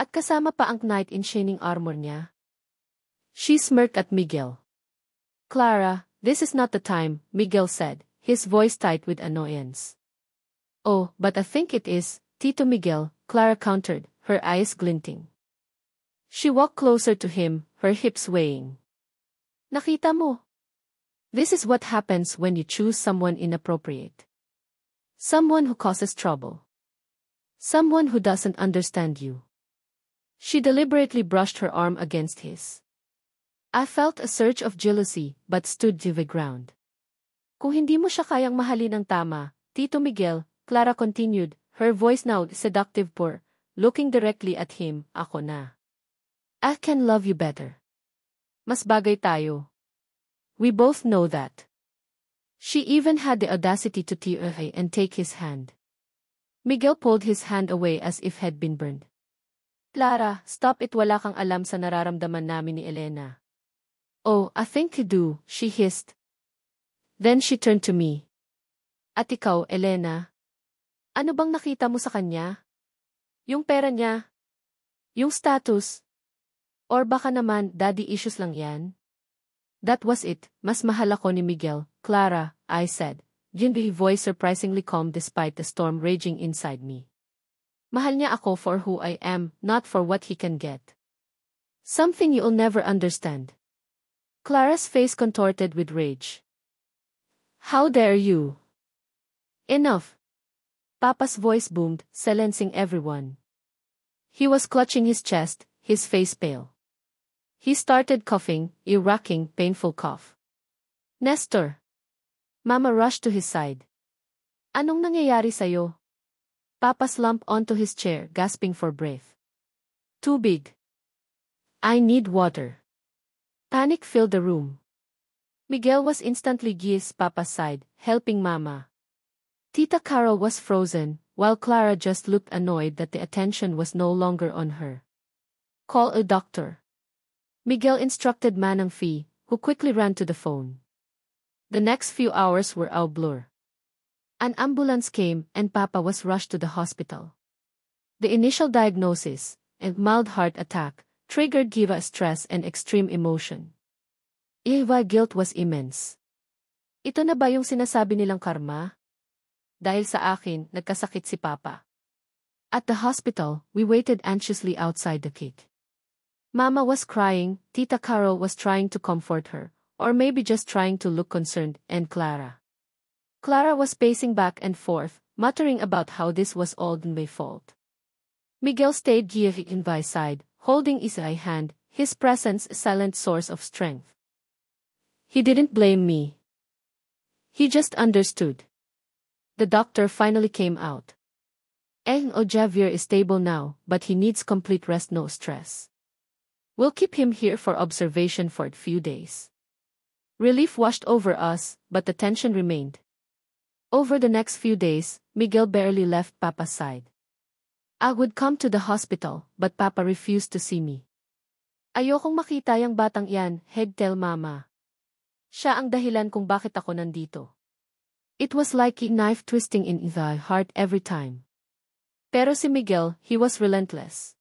At kasama pa ang knight in shining armor niya. She smirked at Miguel. Clara, this is not the time, Miguel said, his voice tight with annoyance. Oh, but I think it is, Tito Miguel, Clara countered, her eyes glinting. She walked closer to him, her hips swaying. Nakita mo? This is what happens when you choose someone inappropriate. Someone who causes trouble. Someone who doesn't understand you. She deliberately brushed her arm against his. I felt a surge of jealousy, but stood to the ground. Kung hindi mo siya kayang mahalin ng tama, Tito Miguel, Clara continued, her voice now seductive poor, looking directly at him, ako na. I can love you better. Mas bagay tayo. We both know that. She even had the audacity to tear and take his hand. Miguel pulled his hand away as if had been burned. Clara, stop it, wala kang alam sa nararamdaman namin ni Elena. Oh, I think you do, she hissed. Then she turned to me. At ikaw, Elena? Ano bang nakita mo sa kanya? Yung pera niya? Yung status? Or baka naman, daddy issues lang yan? That was it, mas mahal ako ni Miguel, Clara, I said, Jinbi's voice surprisingly calm despite the storm raging inside me. Mahal niya ako for who I am, not for what he can get. Something you'll never understand. Clara's face contorted with rage. How dare you? Enough. Papa's voice boomed, silencing everyone. He was clutching his chest, his face pale. He started coughing, a racking, painful cough. Nestor. Mama rushed to his side. Anong nangyayari sa'yo? Papa slumped onto his chair, gasping for breath. Too big. I need water. Panic filled the room. Miguel was instantly at Papa's side, helping Mama. Tita Carol was frozen, while Clara just looked annoyed that the attention was no longer on her. Call a doctor. Miguel instructed Manang Fee, who quickly ran to the phone. The next few hours were a blur. An ambulance came and Papa was rushed to the hospital. The initial diagnosis, a mild heart attack, triggered Giva stress and extreme emotion. Iva guilt was immense. Ito na ba yung sinasabi nilang karma? Dahil sa akin, nagkasakit si Papa. At the hospital, we waited anxiously outside the gate. Mama was crying, Tita Carol was trying to comfort her, or maybe just trying to look concerned, and Clara. Clara was pacing back and forth, muttering about how this was all my fault. Miguel stayed in my side, holding his hand, his presence a silent source of strength. He didn't blame me. He just understood. The doctor finally came out. Javier is stable now, but he needs complete rest, no stress. We'll keep him here for observation for a few days. Relief washed over us, but the tension remained. Over the next few days, Miguel barely left Papa's side. I would come to the hospital, but Papa refused to see me. Ayokong makita yung batang yan, head-tail mama. Siya ang dahilan kung bakit ako nandito. It was like a knife twisting in the heart every time. Pero si Miguel, he was relentless.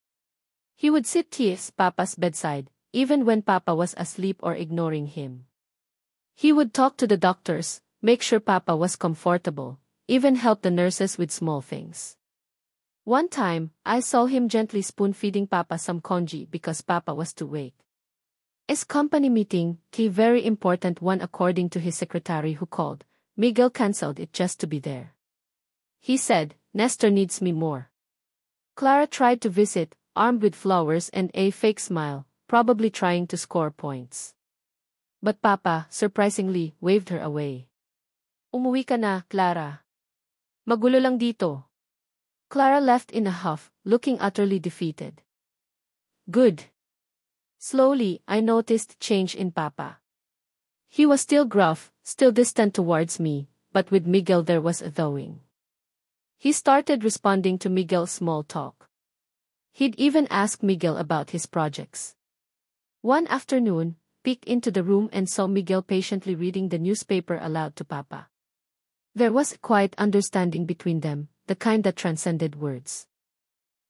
He would sit at Papa's bedside, even when Papa was asleep or ignoring him. He would talk to the doctors, make sure Papa was comfortable, even help the nurses with small things. One time, I saw him gently spoon-feeding Papa some congee because Papa was too weak. His company meeting, a very important one according to his secretary who called, Miguel cancelled it just to be there. He said, Nestor needs me more. Clara tried to visit, armed with flowers and a fake smile, probably trying to score points. But Papa, surprisingly, waved her away. Umuwi ka na, Clara. Magulo lang dito. Clara left in a huff, looking utterly defeated. Good. Slowly, I noticed change in Papa. He was still gruff, still distant towards me, but with Miguel there was a thawing. He started responding to Miguel's small talk. He'd even ask Miguel about his projects. One afternoon, peeked into the room and saw Miguel patiently reading the newspaper aloud to Papa. There was a quiet understanding between them, the kind that transcended words.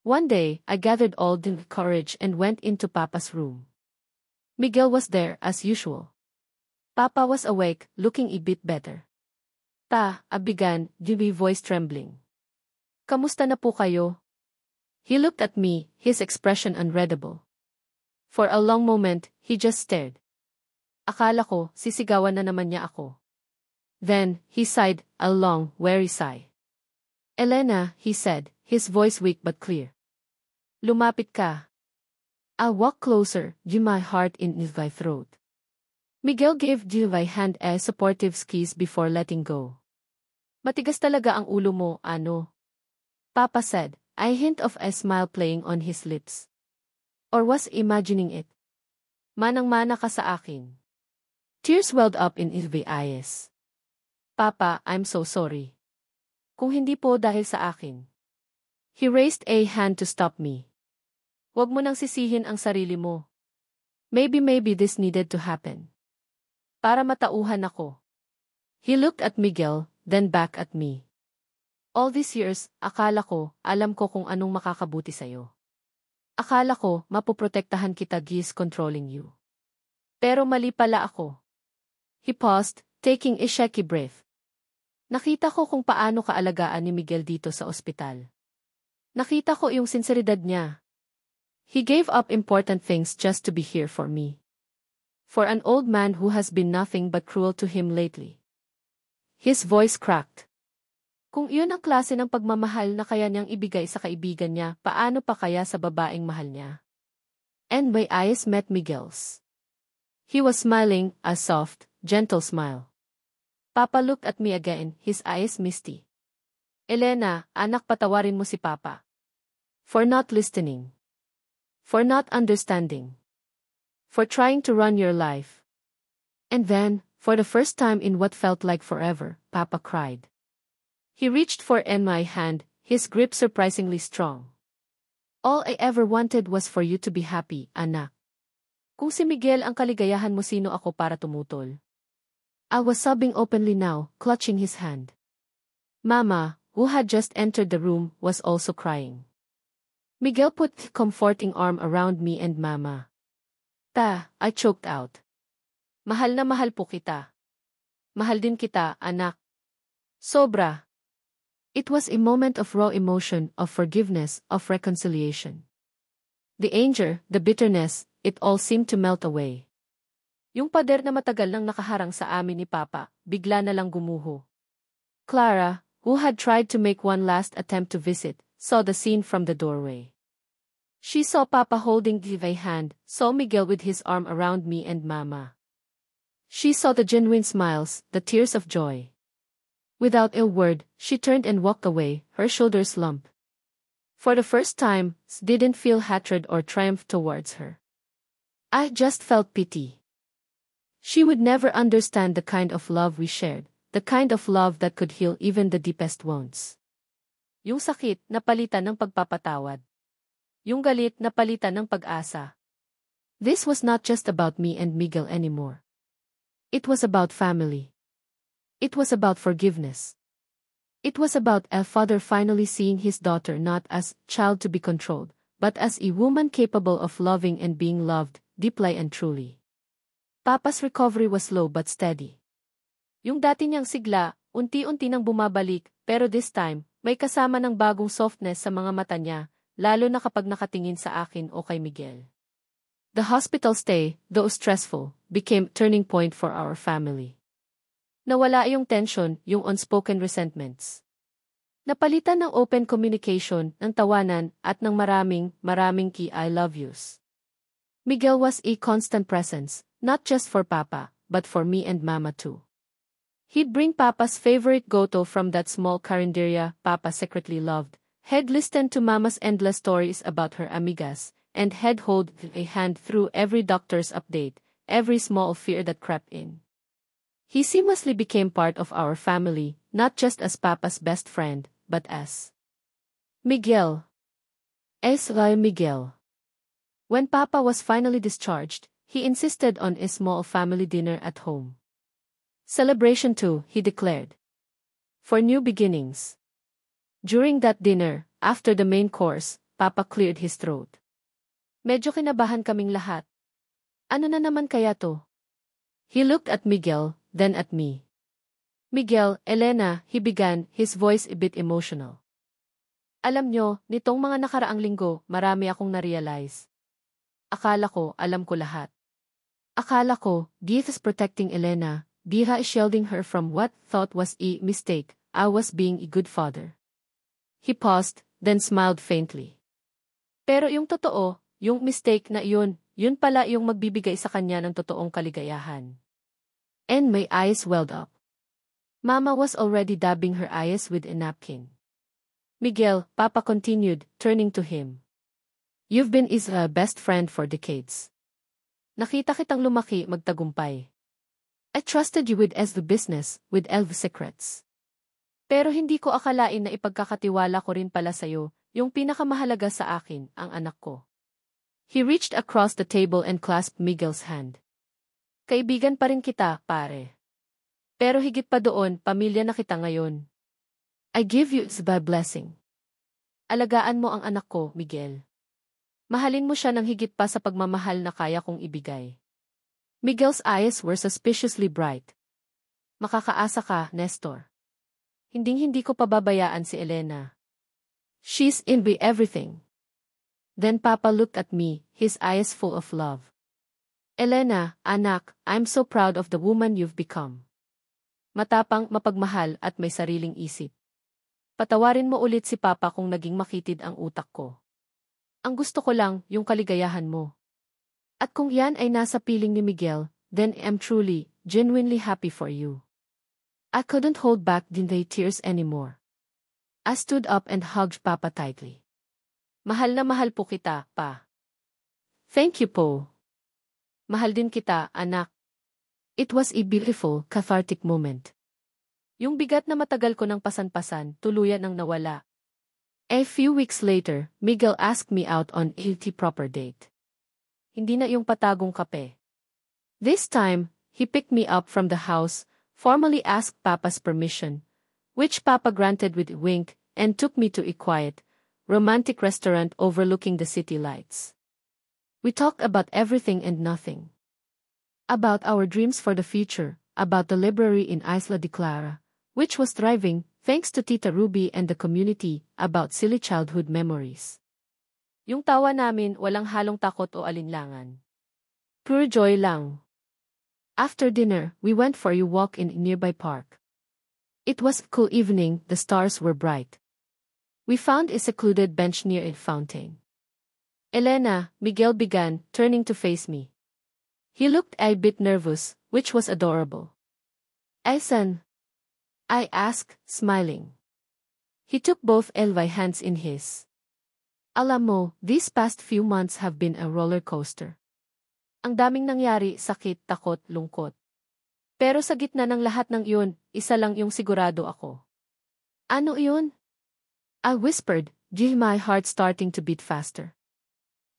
One day, I gathered all the courage and went into Papa's room. Miguel was there as usual. Papa was awake, looking a bit better. I began, my voice trembling. Kamusta na po kayo? He looked at me, his expression unreadable. For a long moment, he just stared. Akala ko, sisigawan na naman niya ako. Then, he sighed, a long, weary sigh. Elena, he said, his voice weak but clear. Lumapit ka. I walked closer, my heart in my throat. Miguel gave my hand a supportive squeeze before letting go. Matigas talaga ang ulo mo, ano? Papa said, a hint of a smile playing on his lips. Or was imagining it. Manang-mana ka sa akin. Tears welled up in his eyes. Papa, I'm so sorry. Kung hindi po dahil sa akin. He raised a hand to stop me. Huwag mo nang sisihin ang sarili mo. Maybe this needed to happen. Para matauhan ako. He looked at Miguel, then back at me. All these years, akala ko, alam ko kung anong makakabuti sa'yo. Akala ko, mapoprotektahan kita gis controlling you. Pero mali pala ako. He paused, taking a shaky breath. Nakita ko kung paano kaalagaan ni Miguel dito sa ospital. Nakita ko yung sinseridad niya. He gave up important things just to be here for me. For an old man who has been nothing but cruel to him lately. His voice cracked. Kung iyon ang klase ng pagmamahal na kaya niyang ibigay sa kaibigan niya, paano pa kaya sa babaeng mahal niya? And my eyes met Miguel's. He was smiling, a soft, gentle smile. Papa looked at me again, his eyes misty. Elena, anak, patawarin mo si Papa. For not listening. For not understanding. For trying to run your life. And then, for the first time in what felt like forever, Papa cried. He reached for my hand, his grip surprisingly strong. All I ever wanted was for you to be happy, anak. Kung si Miguel ang kaligayahan mo, sino ako para tumutol? I was sobbing openly now, clutching his hand. Mama, who had just entered the room, was also crying. Miguel put a comforting arm around me and Mama. I choked out. Mahal na mahal po kita. Mahal din kita, anak. Sobra. It was a moment of raw emotion, of forgiveness, of reconciliation. The anger, the bitterness, it all seemed to melt away. Yung pader na matagal nang nakaharang sa amin ni Papa, bigla na lang gumuho. Clara, who had tried to make one last attempt to visit, saw the scene from the doorway. She saw Papa holding my hand, saw Miguel with his arm around me and Mama. She saw the genuine smiles, the tears of joy. Without a word, she turned and walked away, her shoulders slumped. For the first time, didn't feel hatred or triumph towards her. I just felt pity. She would never understand the kind of love we shared, the kind of love that could heal even the deepest wounds. Yung sakit, napalitan ng pagpapatawad. Yung galit, napalitan ng pag-asa. This was not just about me and Miguel anymore. It was about family. It was about forgiveness. It was about a father finally seeing his daughter not as child to be controlled, but as a woman capable of loving and being loved, deeply and truly. Papa's recovery was slow but steady. Yung dati niyang sigla, unti-unti nang bumabalik, pero this time, may kasama ng bagong softness sa mga mata niya, lalo na kapag nakatingin sa akin o kay Miguel. The hospital stay, though stressful, became a turning point for our family. Nawala yung tension, yung unspoken resentments. Napalitan ng open communication, ng tawanan, at ng maraming key I love yous. Miguel was a constant presence, not just for Papa, but for me and Mama too. He'd bring Papa's favorite goto from that small carinderia Papa secretly loved, he'd listen to Mama's endless stories about her amigas, and he'd hold a hand through every doctor's update, every small fear that crept in. He seamlessly became part of our family, not just as Papa's best friend, but as Miguel. Miguel. When Papa was finally discharged, he insisted on a small family dinner at home. Celebration too, he declared. For new beginnings. During that dinner, after the main course, Papa cleared his throat. Medyo kinabahan kaming lahat. Ano na naman kaya to? He looked at Miguel, then at me. Miguel, Elena, he began, his voice a bit emotional. Alam nyo, nitong mga nakaraang linggo, marami akong na-realize. Akala ko, alam ko lahat. Akala ko, Keith is protecting Elena, Bira is shielding her from what thought was a mistake, I was being a good father. He paused, then smiled faintly. Pero yung totoo, yung mistake na yun pala yung magbibigay sa kanya ng totoong kaligayahan. And my eyes welled up. Mama was already dabbing her eyes with a napkin. Miguel, Papa continued, turning to him. You've been his best friend for decades. Nakita kitang lumaki magtagumpay. I trusted you with the business, with elf secrets. Pero hindi ko akalain na ipagkakatiwala ko rin pala sa'yo, yung pinakamahalaga sa akin, ang anak ko. He reached across the table and clasped Miguel's hand. Kaibigan pa rin kita, pare. Pero higit pa doon, pamilya na kita ngayon. I give you my blessing. Alagaan mo ang anak ko, Miguel. Mahalin mo siya ng higit pa sa pagmamahal na kaya kong ibigay. Miguel's eyes were suspiciously bright. Makakaasa ka, Nestor. Hinding-hindi ko pababayaan si Elena. She's in me everything. Then Papa looked at me, his eyes full of love. Elena, anak, I'm so proud of the woman you've become. Matapang, mapagmahal at may sariling isip. Patawarin mo ulit si Papa kung naging makitid ang utak ko. Ang gusto ko lang, yung kaligayahan mo. At kung yan ay nasa piling ni Miguel, then I'm truly, genuinely happy for you. I couldn't hold back the tears anymore. I stood up and hugged Papa tightly. Mahal na mahal po kita, Pa. Thank you po. Mahal din kita, anak. It was a beautiful, cathartic moment. Yung bigat na matagal ko ng pasan-pasan, tuluyan ang nawala. A few weeks later, Miguel asked me out on a proper date. Hindi na yung patagong kape. This time, he picked me up from the house, formally asked Papa's permission, which Papa granted with a wink, and took me to a quiet, romantic restaurant overlooking the city lights. We talked about everything and nothing. About our dreams for the future, about the library in Isla de Clara, which was thriving, thanks to Tita Ruby and the community, about silly childhood memories. Yung tawa namin walang halong takot o alinlangan. Pure joy lang. After dinner, we went for a walk in a nearby park. It was a cool evening, the stars were bright. We found a secluded bench near a fountain. Elena, Miguel began, turning to face me. He looked a bit nervous, which was adorable. Asan? I asked, smiling. He took both Elvay hands in his. Alam mo, these past few months have been a roller coaster. Ang daming nangyari, sakit, takot, lungkot. Pero sa gitna ng lahat ng iyon, isa lang yung sigurado ako. Ano iyon? I whispered, my heart starting to beat faster.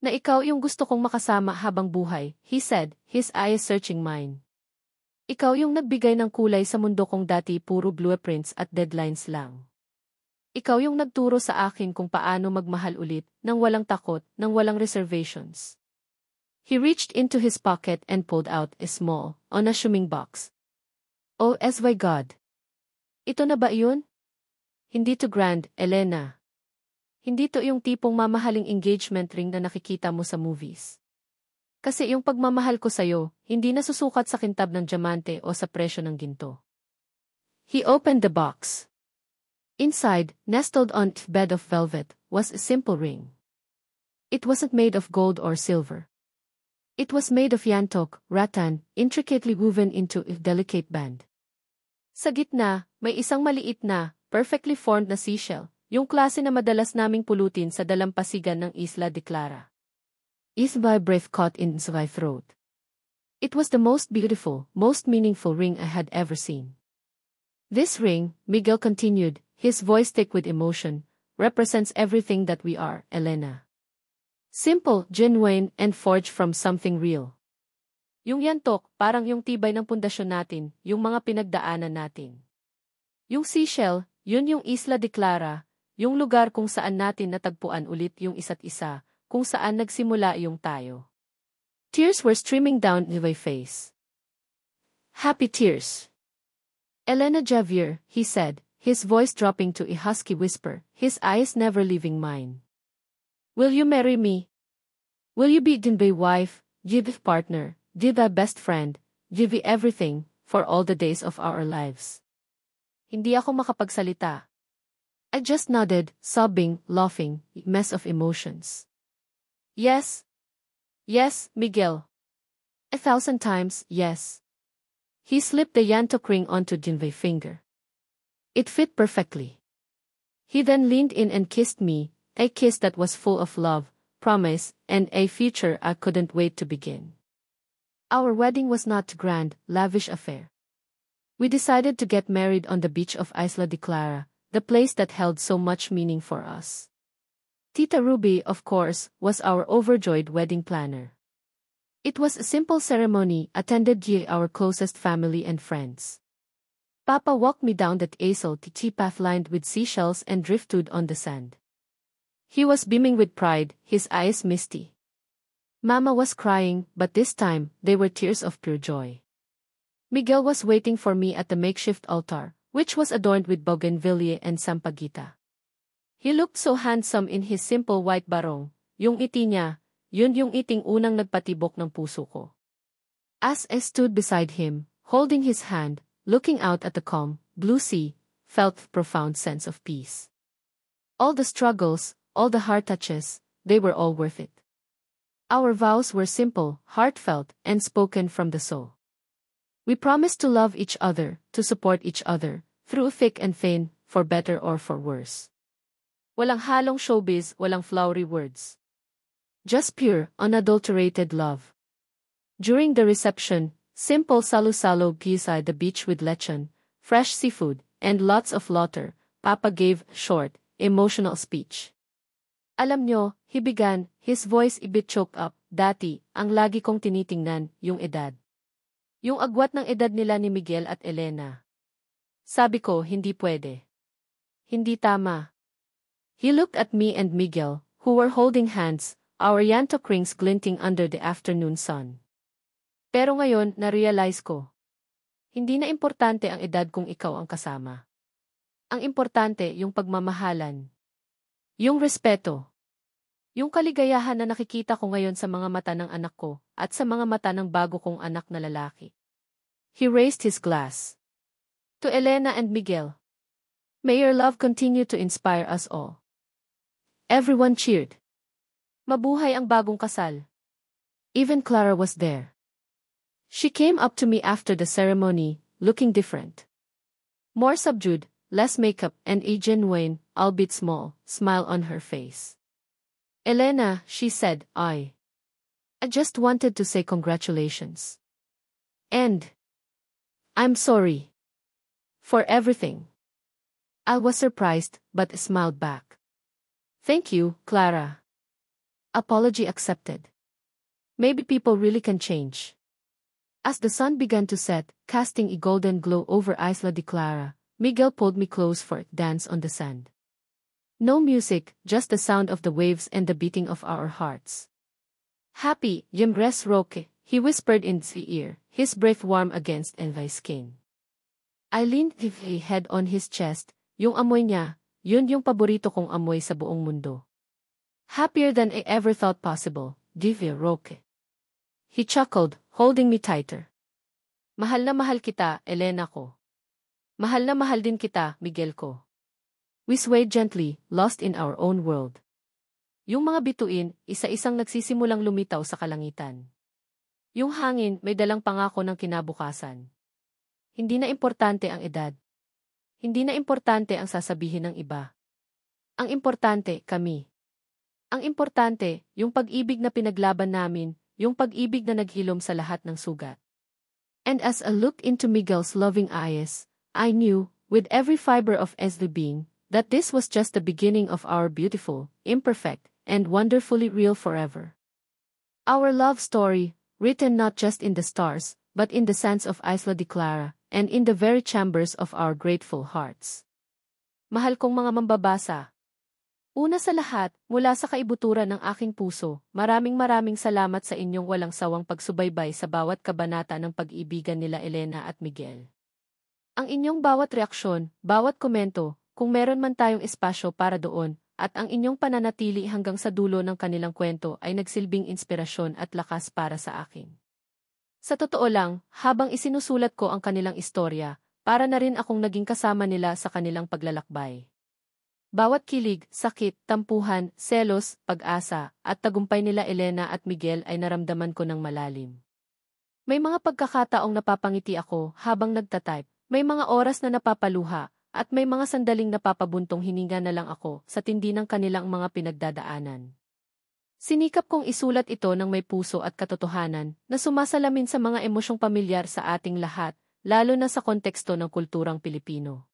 Na ikaw yung gusto kong makasama habang buhay, he said, his eyes searching mine. Ikaw yung nagbigay ng kulay sa mundo kong dati puro blueprints at deadlines lang. Ikaw yung nagturo sa akin kung paano magmahal ulit, nang walang takot, nang walang reservations. He reached into his pocket and pulled out a small, unassuming box. Oh, my God! Ito na ba yun? Hindi to grand, Elena. Hindi to yung tipong mamahaling engagement ring na nakikita mo sa movies. Kasi yung pagmamahal ko sa'yo, hindi nasusukat sa kintab ng diamante o sa presyo ng ginto. He opened the box. Inside, nestled on a bed of velvet, was a simple ring. It wasn't made of gold or silver. It was made of yantok, rattan, intricately woven into a delicate band. Sa gitna, may isang maliit na, perfectly formed na seashell, yung klase na madalas naming pulutin sa dalampasigan ng Isla de Clara. My breath caught in my throat. It was the most beautiful, most meaningful ring I had ever seen. This ring, Miguel continued, his voice thick with emotion, represents everything that we are, Elena. Simple, genuine, and forged from something real. Yung yantok, parang yung tibay ng pundasyon natin, yung mga pinagdaanan natin. Yung seashell, yun yung Isla de Clara, yung lugar kung saan natin natagpuan ulit yung isa't isa, kung saan nagsimula yung tayo. Tears were streaming down my face. Happy tears. Elena Javier, he said, his voice dropping to a husky whisper, his eyes never leaving mine. Will you marry me? Will you be my wife, Jibi partner, Jibi best friend, Jibi everything, for all the days of our lives? Hindi ako makapagsalita. I just nodded, sobbing, laughing, a mess of emotions. Yes. Yes, Miguel. 1,000 times, yes. He slipped the yantok ring onto Jinvei's finger. It fit perfectly. He then leaned in and kissed me, a kiss that was full of love, promise, and a future I couldn't wait to begin. Our wedding was not a grand, lavish affair. We decided to get married on the beach of Isla de Clara, the place that held so much meaning for us. Tita Ruby, of course, was our overjoyed wedding planner. It was a simple ceremony attended by our closest family and friends. Papa walked me down that hazel tiki path lined with seashells and driftwood on the sand. He was beaming with pride, his eyes misty. Mama was crying, but this time, they were tears of pure joy. Miguel was waiting for me at the makeshift altar, which was adorned with bougainvillea and sampaguita. He looked so handsome in his simple white barong, yung ngiti niya, yun yung iting unang nagpatibok ng puso ko. As I stood beside him, holding his hand, looking out at the calm, blue sea, felt a profound sense of peace. All the struggles, all the heart touches, they were all worth it. Our vows were simple, heartfelt, and spoken from the soul. We promised to love each other, to support each other, through thick and thin, for better or for worse. Walang halong showbiz, walang flowery words. Just pure, unadulterated love. During the reception, simple salu-salo beside the beach with lechon, fresh seafood, and lots of laughter, Papa gave a short, emotional speech. Alam nyo, he began, his voice a bit choked up, dati, ang lagi kong tinitingnan, yung edad. Yung agwat ng edad nila ni Miguel at Elena. Sabi ko, hindi pwede. Hindi tama. He looked at me and Miguel, who were holding hands, our yantok rings glinting under the afternoon sun. Pero ngayon, na-realize ko. Hindi na importante ang edad kung ikaw ang kasama. Ang importante, yung pagmamahalan. Yung respeto. Yung kaligayahan na nakikita ko ngayon sa mga mata ng anak ko, at sa mga mata ng bago kong anak na lalaki. He raised his glass. To Elena and Miguel. May your love continue to inspire us all. Everyone cheered. Mabuhay ang bagong kasal. Even Clara was there. She came up to me after the ceremony, looking different. More subdued, less makeup, and a genuine, albeit small, smile on her face. Elena, she said, I just wanted to say congratulations. And I'm sorry for everything. I was surprised, but smiled back. Thank you, Clara. Apology accepted. Maybe people really can change. As the sun began to set, casting a golden glow over Isla de Clara, Miguel pulled me close for a dance on the sand. No music, just the sound of the waves and the beating of our hearts. Happy, Yemres Roque, he whispered in the ear, his breath warm against Envy's skin. I leaned my head on his chest, yung amoy niya, yun yung paborito kong amoy sa buong mundo. Happier than I ever thought possible, Divya Roque. He chuckled, holding me tighter. Mahal na mahal kita, Elena ko. Mahal na mahal din kita, Miguel ko. We swayed gently, lost in our own world. Yung mga bituin, isa-isang nagsisimulang lumitaw sa kalangitan. Yung hangin, may dalang pangako ng kinabukasan. Hindi na importante ang edad. Hindi na importante ang sasabihin ng iba. Ang importante, kami. Ang importante, yung pag-ibig na pinaglaban namin, yung pag-ibig na naghilom sa lahat ng sugat. And as I looked into Miguel's loving eyes, I knew, with every fiber of Esli being, that this was just the beginning of our beautiful, imperfect, and wonderfully real forever. Our love story, written not just in the stars, but in the sands of Isla de Clara, and in the very chambers of our grateful hearts. Mahal kong mga mambabasa. Una sa lahat, mula sa kaibuturan ng aking puso, maraming salamat sa inyong walang sawang pagsubaybay sa bawat kabanata ng pag-ibigan nila Elena at Miguel. Ang inyong bawat reaksyon, bawat komento, kung meron man tayong espasyo para doon, at ang inyong pananatili hanggang sa dulo ng kanilang kwento ay nagsilbing inspirasyon at lakas para sa akin. Sa totoo lang, habang isinusulat ko ang kanilang istorya, para na rin akong naging kasama nila sa kanilang paglalakbay. Bawat kilig, sakit, tampuhan, selos, pag-asa, at tagumpay nila Elena at Miguel ay naramdaman ko ng malalim. May mga pagkakataong napapangiti ako habang nagtatype, may mga oras na napapaluha, at may mga sandaling napapabuntong hininga na lang ako sa tindi ng kanilang mga pinagdadaanan. Sinikap kong isulat ito ng may puso at katotohanan na sumasalamin sa mga emosyong pamilyar sa ating lahat, lalo na sa konteksto ng kulturang Pilipino.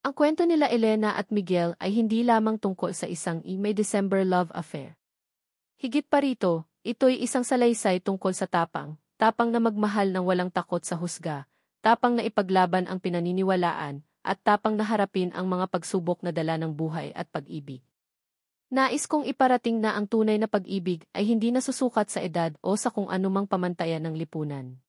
Ang kwento nila Elena at Miguel ay hindi lamang tungkol sa isang May December love affair. Higit pa rito, ito'y isang salaysay tungkol sa tapang na magmahal ng walang takot sa husga, tapang na ipaglaban ang pinaniniwalaan, at tapang na harapin ang mga pagsubok na dala ng buhay at pag-ibig. Nais kong iparating na ang tunay na pag-ibig ay hindi nasusukat sa edad o sa kung anumang pamantayan ng lipunan.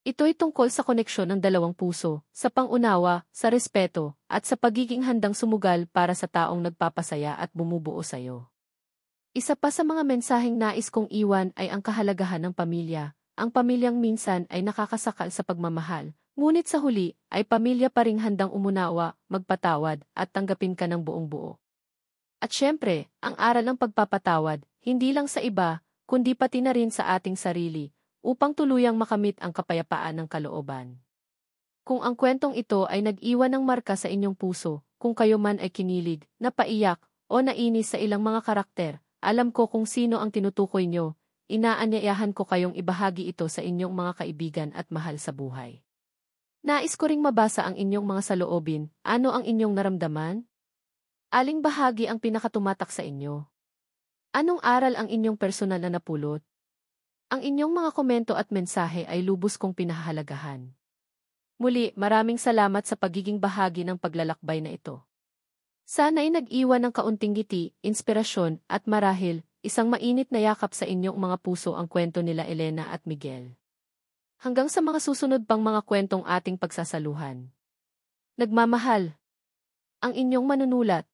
Ito'y tungkol sa koneksyon ng dalawang puso, sa pang-unawa, sa respeto, at sa pagiging handang sumugal para sa taong nagpapasaya at bumubuo sa'yo. Isa pa sa mga mensaheng nais kong iwan ay ang kahalagahan ng pamilya. Ang pamilyang minsan ay nakakasakal sa pagmamahal, ngunit sa huli ay pamilya pa ring handang umunawa, magpatawad, at tanggapin ka ng buong buo. At syempre, ang aral ng pagpapatawad, hindi lang sa iba, kundi pati na rin sa ating sarili, upang tuluyang makamit ang kapayapaan ng kalooban. Kung ang kwentong ito ay nag-iwan ng marka sa inyong puso, kung kayo man ay kinilig, napaiyak, o nainis sa ilang mga karakter, alam ko kung sino ang tinutukoy nyo, inaanyayahan ko kayong ibahagi ito sa inyong mga kaibigan at mahal sa buhay. Nais ko ring mabasa ang inyong mga saloobin, ano ang inyong naramdaman? Aling bahagi ang pinakatumatak sa inyo? Anong aral ang inyong personal na napulot? Ang inyong mga komento at mensahe ay lubos kong pinahahalagahan. Muli, maraming salamat sa pagiging bahagi ng paglalakbay na ito. Sana'y nag-iwan ng kaunting ngiti, inspirasyon, at marahil, isang mainit na yakap sa inyong mga puso ang kwento nila Elena at Miguel. Hanggang sa mga susunod pang mga kwentong ating pagsasaluhan. Nagmamahal. Ang inyong manunulat.